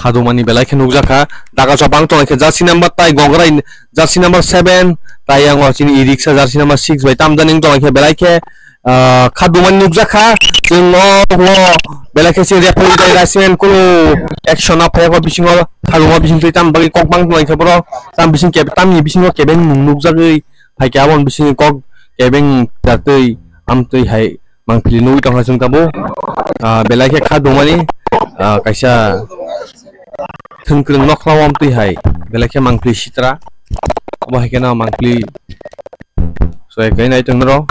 khadumani belai khe nukjaka daga jabang tongkhe jersey number tai gongrai jersey number 7 tai yang chini e-rickshaw jersey number 6 bai tamjaning tongkhe belai khe khadumani nukjaka jingo belai khe referee dai rasen kulo action aphaya ko bisingo khaduma bising tam bagi kokbang tongkhe bro tam bising ke tam ni bisingo kebeng nukjagoi hai kabon bising kok kebeng tatoi amtoi hai mangpili nui tongha jung tabo belai khe khadumani kaisa thungkrung noklawam tui hai belai khe mangpili sitra obo haikena mangpili so gainai tongro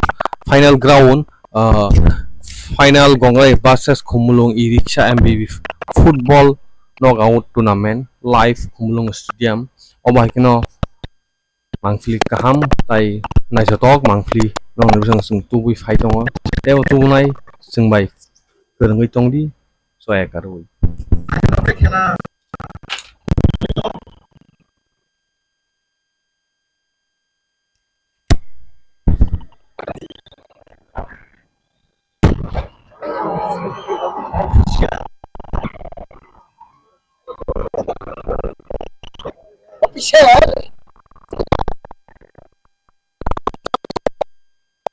final ground final gongrai versus khumulung e-rickshaw MBB football knockout tournament live khumulung stadium obo haikena mangpili kaham tai naijotok mangpili nong nibusang sung tubui phai tongo tebo tubunai sungbai kerengoi tongdi so ekaroi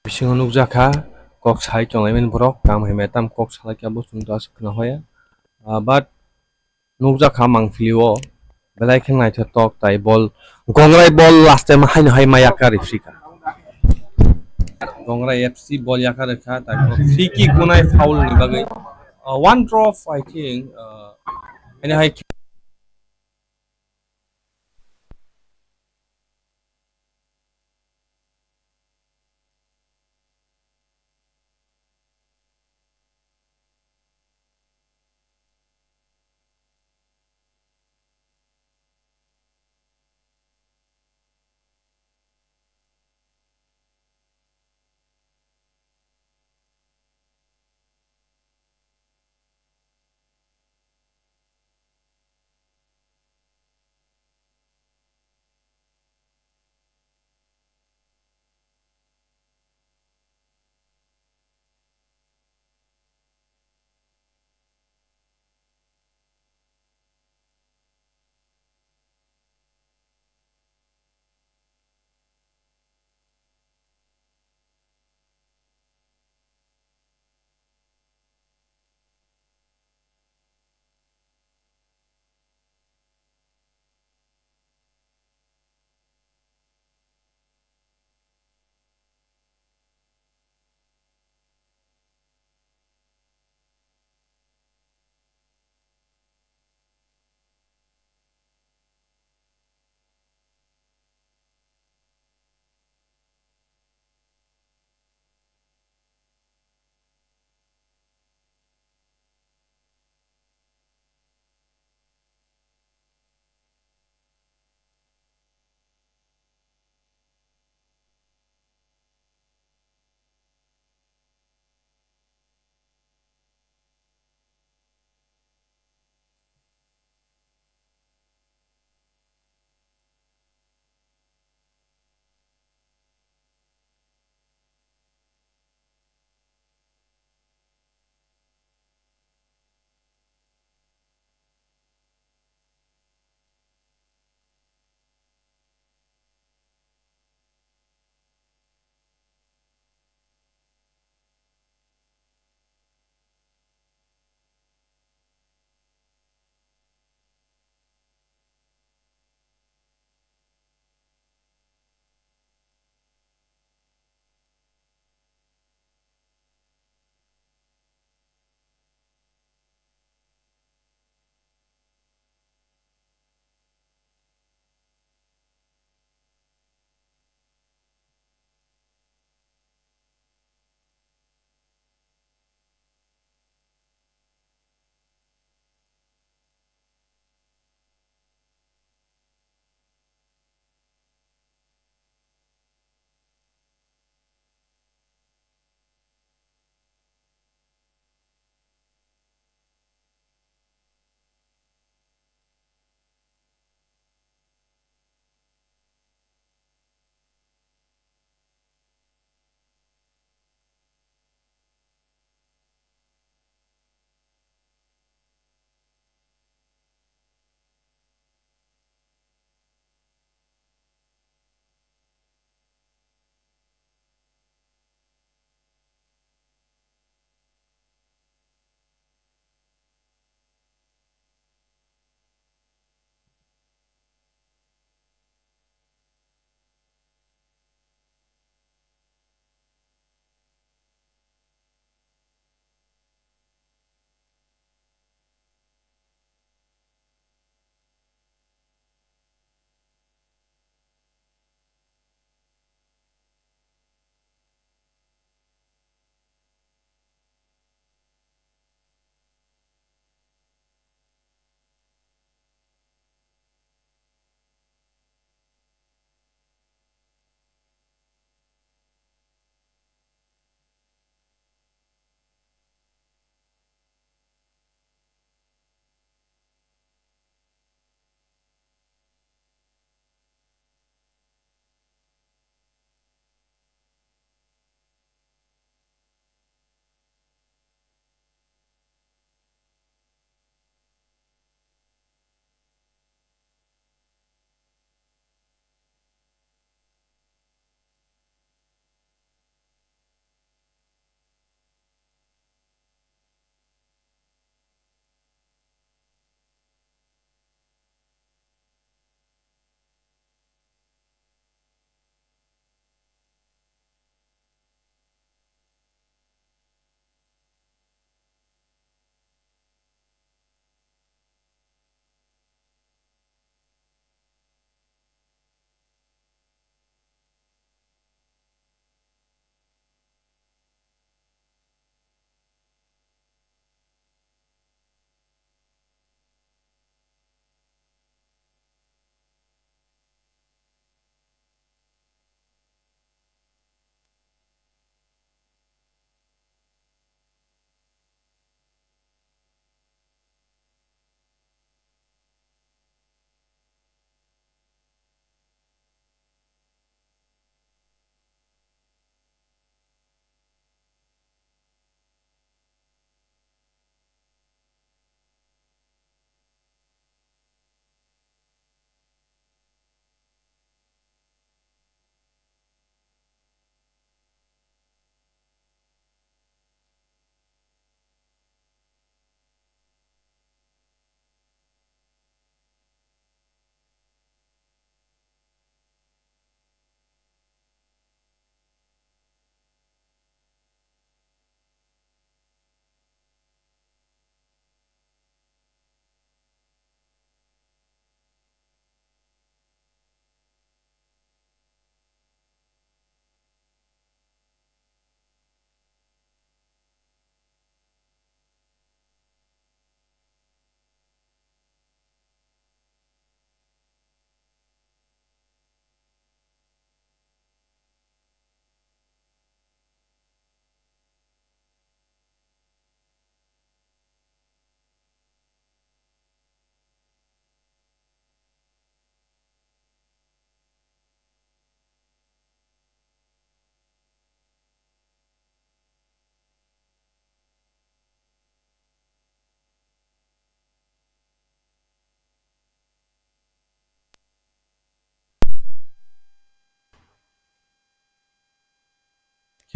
bising nukjaka kok sai tonglaimen borok kam hemetam kok salai kabo sungto asukna hoya but nukjaka mangpilio belai khe naithotok tai ball gongrai ball last time haino hai mayaka refrika gongrai FC ball yaka rekha tai free kick bunai foul ni bagai one drop I think haino hai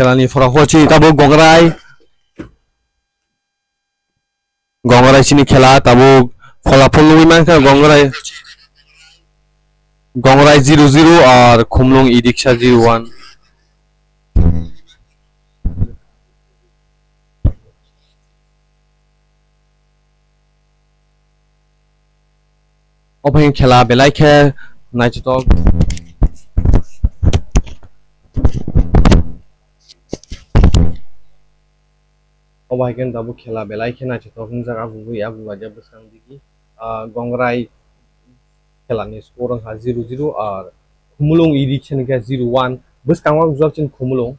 খেলানি ফলাফল চিনি তাবো গঙ্গরাই চিনি খেলা তাবো ফলাফল নুই মানকা গঙ্গরাই 0-0 আর খুমলুং ই রিক্সা 0-1 opening খেলা বেলাইখে নাইচতক অবাইকেন দাবু খেলা বেলাইখে নাইচতক জায়গা বুবু ইয়া বুবাজা বসাং দিকি গংরাই খেলানি স্কোর হা 0-0 আর খুমুলুং ই রিক্সানিকে 0-1 বসকাংwa গুজাকচিন খুমুলুং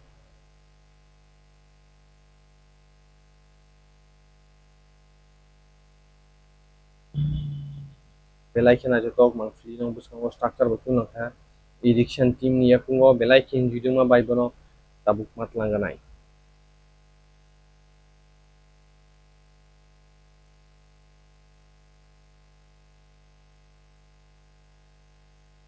बेलाइखे नाइचतक मांगफ्रि नंग बसकांgo स्ट्राक्चर बतु नखा इरिक्शन टीम नि याकुंgo बेलाइखे जुदुमा बाइबनो ताबुक मातलांगानाय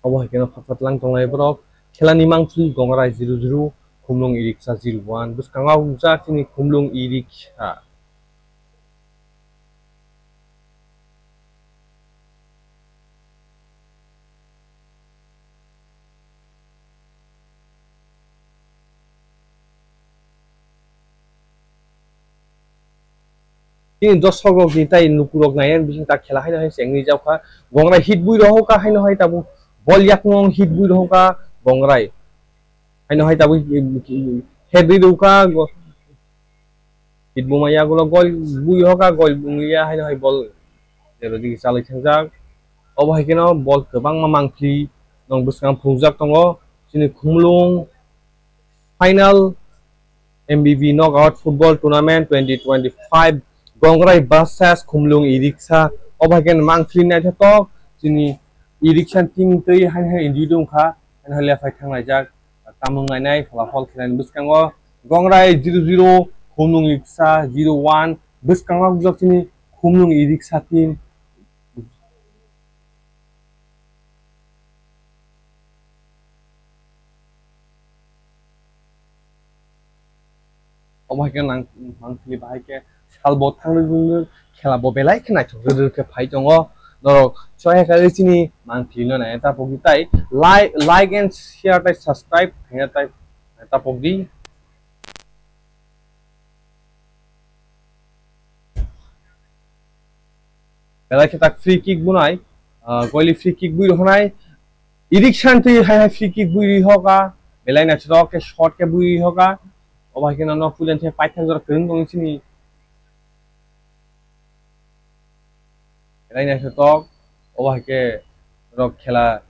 अबहायकेनो फाफातलां तंनाय ब्रक खेलानि मांगफ्रि गंगराय 0-0 खुमलुं इरिक्सा 0-1 बसकांgo उजाथिनि खुमलुं इरिक्सा ini dosok kita nukurok nayan bising tak khela haino hai sengni jauka gongrai hit bui roho ka haino hai tabu bol yak ngong hit bui roho ka gongrai haino hai tabu head ri roka hit bu maya gulo gol bui roho ka gol bungia haino hai bol jero di salai thangjak obo hai keno bol kebang mamangkli nong busang phungjak tongo sini khumlung final MBV knockout football tournament 2025 Gongrai Basas Khumlung Iriksa Obagen Mangfli Najatok Jini Irikshan Team Tui Han Hai Indidung Kha Han Halia Fight Thang Lajak Tamung Nai Falafol Khilan Buskango Gongrai 0-0 Khumlung Iriksa 0-1 Buskango Gujok Jini Khumlung Iriksa Team Obagen Mangfli Bahike Salbo Tanglung Kelabo Belai Kanacho Ruduke Paitongo Noro Choya Kalisini Manfino and Tapogitai like and share by subscribe Hanatai Tapogdi Belai Katak free kick bunai Goili free kick bui honai Irikshan to have free kick bui hoga Belai Nacho short ke bui hoga Obaken no full and 5,000 or Kung Belai Nacho Obake Rock Kella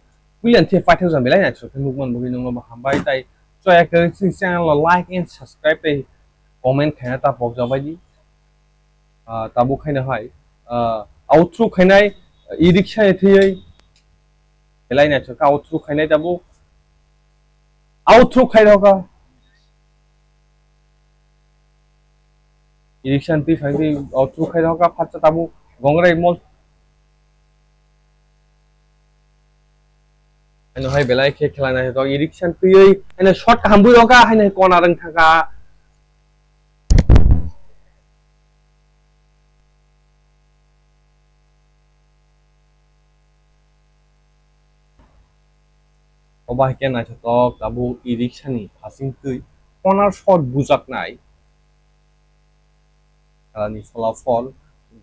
William T. 5,000 Belai Nacho movement moving on Hambai Tai so I can see channel like and subscribe a comment Kanata Box Javadi Tabu kind of high outro Kanai Ediction Belai Nacho outro Kanai Tabu outro Kaidoka Edition T. Outro Kaidoka Pata Tabu Gongrai Mall Ano hai belai ke khelana he to irikshan tui ane shot ka hambui roka haine kona rang thaka oba ke na to tabu irikshani passing tui kona shot bujak nai kalani falafol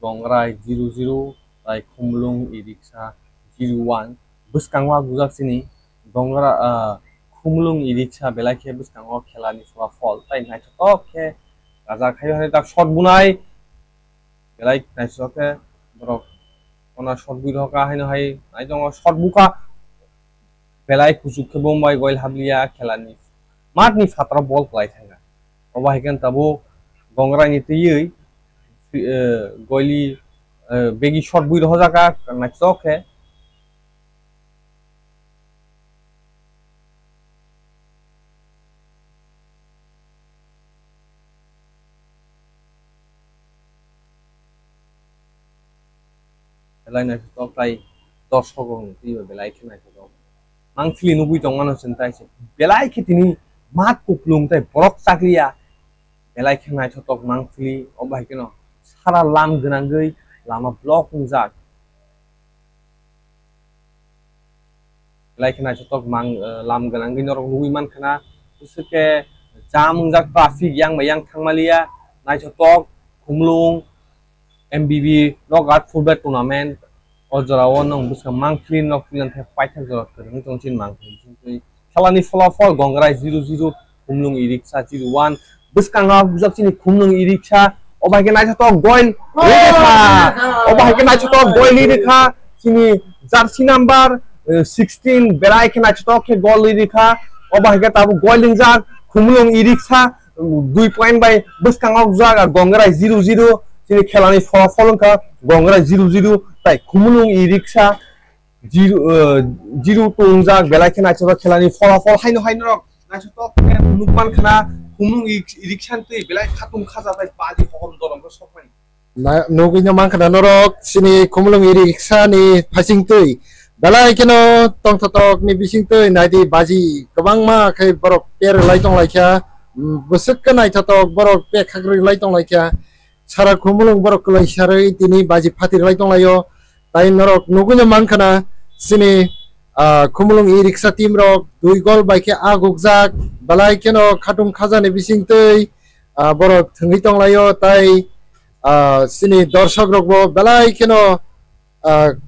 gongrai 0-0 tai khumlung iriksa 0-1 Buskangwa Guzak Sini Gongra Khumlung Iriksa Belake Buskango Kelani Falafol Tai Naito ke Kazak Hayo Tak shot bunai Belai Naitoke Brok Ona shot buhoka Haino Hai Naito shot buka Belai Kusuk Bombay Goil Hablia Kelani Matni Fatra ball play Hanga Obahikan Tabu Gongra Niti Goili Begi shot buhozaka Naitoke Belai Naito Tai Doshogong Belai Naito Mangfli Nubi Tongan Sentai Belai Kitini mat kuplung tai borok sakliya belai khenai thotok mangfili obai keno sara lam gnangoi lama block ungjak belai khenai thotok mang lam gnangoi norok nugui mankhana usike jamungjak traffic yang mayang thangmalia nai thotok khumlung MBB knockout football tournament ojorao nong buska mangfili nok pilan the paithak jorok kereng tongchin mangfili khelani folafol gongrai 0-0 khumlung iriksa 0-1 buskanga bujak khumlung iriksa obai ke nai thotok goil lidekha obai ke nai thotok goil lidekha chini jersey number 16 berai ke nai thotok ke goal lidekha obai ke tabu goil lingjak khumlung iriksa 2 point by buskanga bujak gongrai 0-0 chini khelani folafol ka gongrai 0-0 tai khumlung iriksa 0 tongjak belai ke nai thotok khelani folafol haino rok nai thotok nukman khana khumlung iriksan tei belai khatung khaja tai baji hom dorong ko sokmani nugui no mangkhana norok sini khumlung iriksa ni phasing tui belai keno tong thotok ni bising tui naidi baji kabang ma khai borok per lai tong laikya busuk ka nai thotok borok pe khagri lai tong laikya sara khumlung borok lai sarai tini baji phatir lai tong layo tai norok nugui no mangkhana sini khumlung iriksa team rok 2 gol bai ke agugjak belai keno khatung khaja ni bising tui borok thungui tong layo tai sini dorshok rok bo belai keno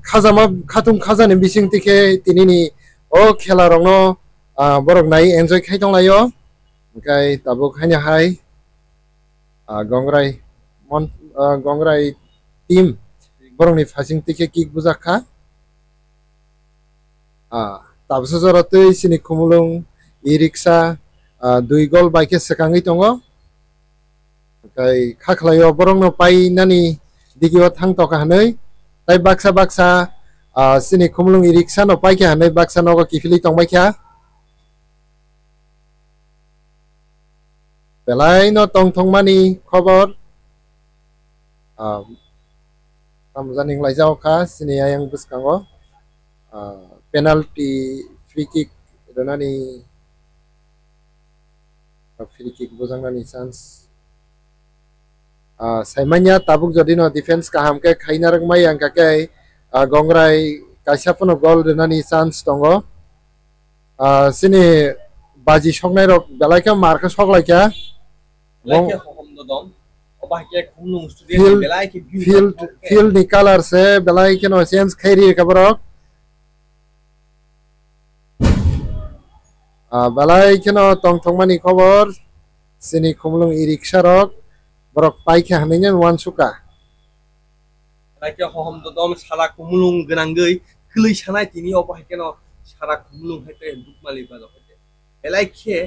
khajama khatung khaja ni bising tike tinini o khela rok no borok nai enjoy khai tong layo kai tabuk hanya hai gongrai team borok ni phasing tike kick bujakha tabso jorotui sini khumlung iriksa 2 gol bai ke sekangi tongo kai khakhlayo borok no pai nani digio thang to ka hanoi tai baksa sini khumlung iriksa no pai ke hanoi baksa no ko kifili tong bai kya belai no tong mani khobor tamjaning laijao kha sini ayang buskango penalty free kick donani free kick bojangnani chance saimanya tabuk jodi no defense kaham ke khainarang mai angka ke gongrai kaisa pono goal donani chance tongo sini baji soknai rok belai ka marka soklaika field ni color se belai ke no change khairi ka borok belai keno tong mani khobor sini khumlung iriksa rok borok paikha haningen wan suka belai ke hohom dodom sara khumlung gnangoi khului sanai tini obai keno sara khumlung hete dukmali balo hete belai ke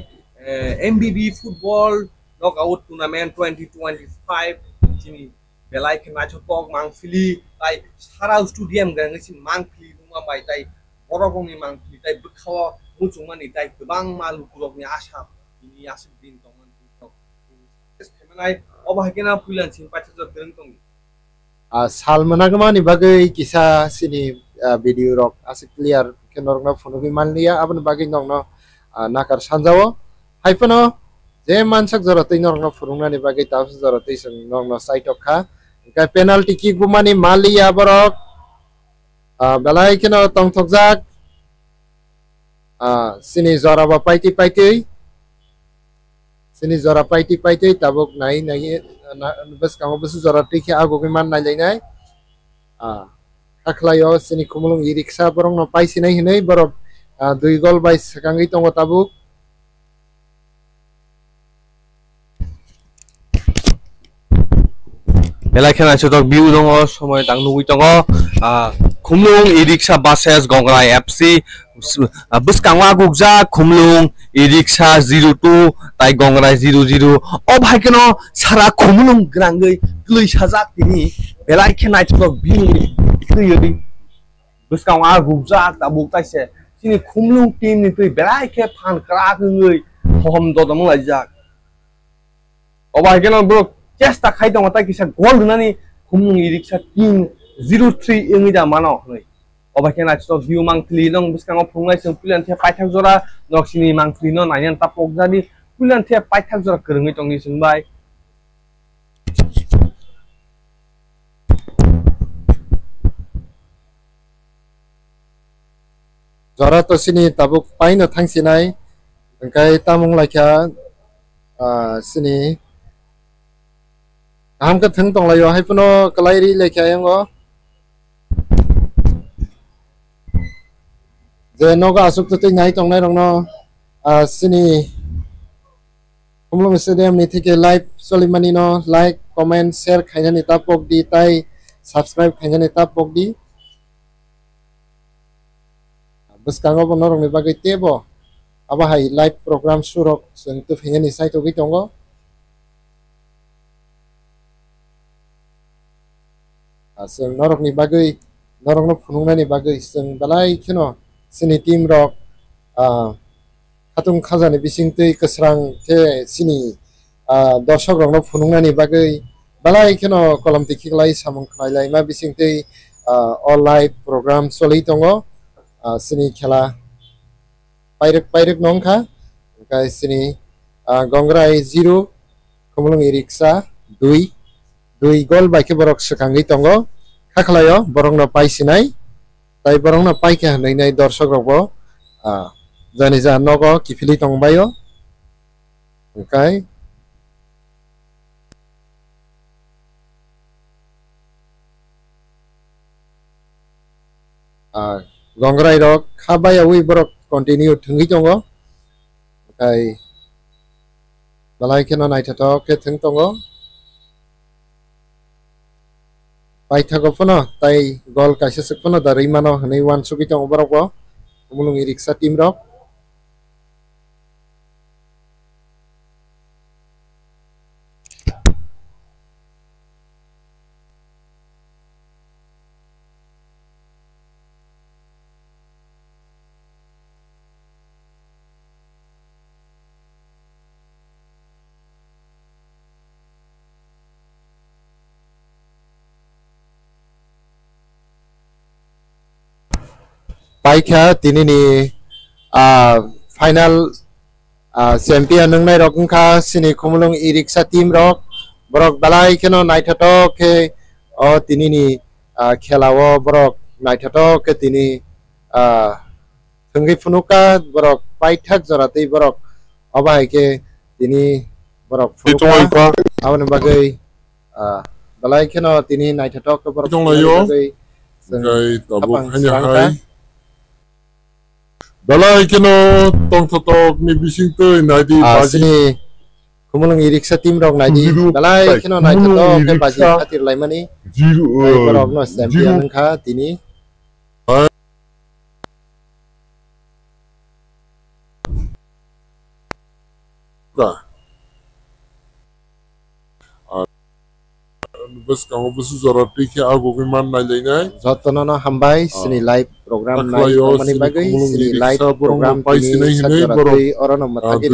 MBB football knockout tournament 2025 chini belai ke nacho tok mangfili tai sara stadium gangai sin mangfili numa bai tai borokong ni mangfili tai bukhawa muchungmani tai gobang malu kurokni asa ini asik din tongman tok semenai obai kena puilan sin paithak gereng tong salmanagma ni bagai kisa sini video rok asik clear kenorna phonogi manliya abon bagai nongno nakar sanjawo haipono je mansak jorotei norno phurungna ni bagai taus jorotei sing norno side kha ka penalty kick bumani maliya borok belai keno tongthokjak sini jora ba paiti tabuk nai bas kango bus jora tikhe ago man nai lainai akhlayo sini khumlung iriksa borong no paisi nai hinai borok 2 gol bai sekangi tongo tabuk belai khena chotok view dongo somoy tang nugui tongo khumlung iriksa versus gongrai FC buskangwa gukja khumlung iriksa 0-2 tai gongrai 0-0 obai keno sara khumlung grangoi klui sajak tini belai khena chotok view tui buskangwa gukja tabuk taise sini khumlung team ni tui belai khe phan kra ngoi hom dodam laijak obai keno bro chesta khai dong ta kisa gol nani khumlung iriksa team 0-3 ingi da mano noi Obaike naito view mangpili nong biskango phungnai sing pulian the paithak jora noksini mangpili no nainan tapok jani pulian the paithak jora krungi tongni singbai. Jora to sini tabuk paino thangsinai engkai tamung laikha sini ham ka thang tong layo haipuno kalairi lekha yango je noga asuk tu ngai tong nai rongno sini kumlong stadium ni thike live solimani no like comment share khainani tapok di tai subscribe khainani tapok di Buskango bonorong ni bagai tebo abahai live program surok seng tu fingani sai to gitongo seng norok ni bagai norong no phunungna ni bagai seng balai kino sini team rok khatung khaja ni bising tei kasrang ke sini dorshok rok no phunungna ni bagai balai kino kolam tikiklai samung khlailai ma bising tei all live program soli tongo sini khela pairek nongkha kai sini gongrai 0 kumulung iriksa 2 gol baike borok sekangi tongo khakhlayo borong no paisinai tai borong no paike hanai dorshok rokbo jani ja nogo kifili tongbayo kai gongrai rok khabaya wi borok continue thungi tongo kai balai keno naithato ke thung tongo paithago phono tai gol kaisa sukpono dari mano hanai wan sugi tongo borok bo kumulung iriksa team rok Paikha tini ni final champion nungnai rok ungkha sini kumulung iriksa team rok borok balai keno naithato ke o tini ni khelao borok naithato ke tini thungi phunuka borok paithak joratei borok obai ke tini borok phunuka aboni bagai balai keno tini naithato ke borok bagai ngai tabuk hanya hai balai keno tong thotok ni bising tu nadi baji sini kumulung iriksa team rok nadi balai keno naithato ke baji khatir laimani borok no champion nungkha tini bus kamu bus zara tiki aku keman nai jotono no hambai sini live program nai mani bagai sini live program ini sakjorati orang no matagi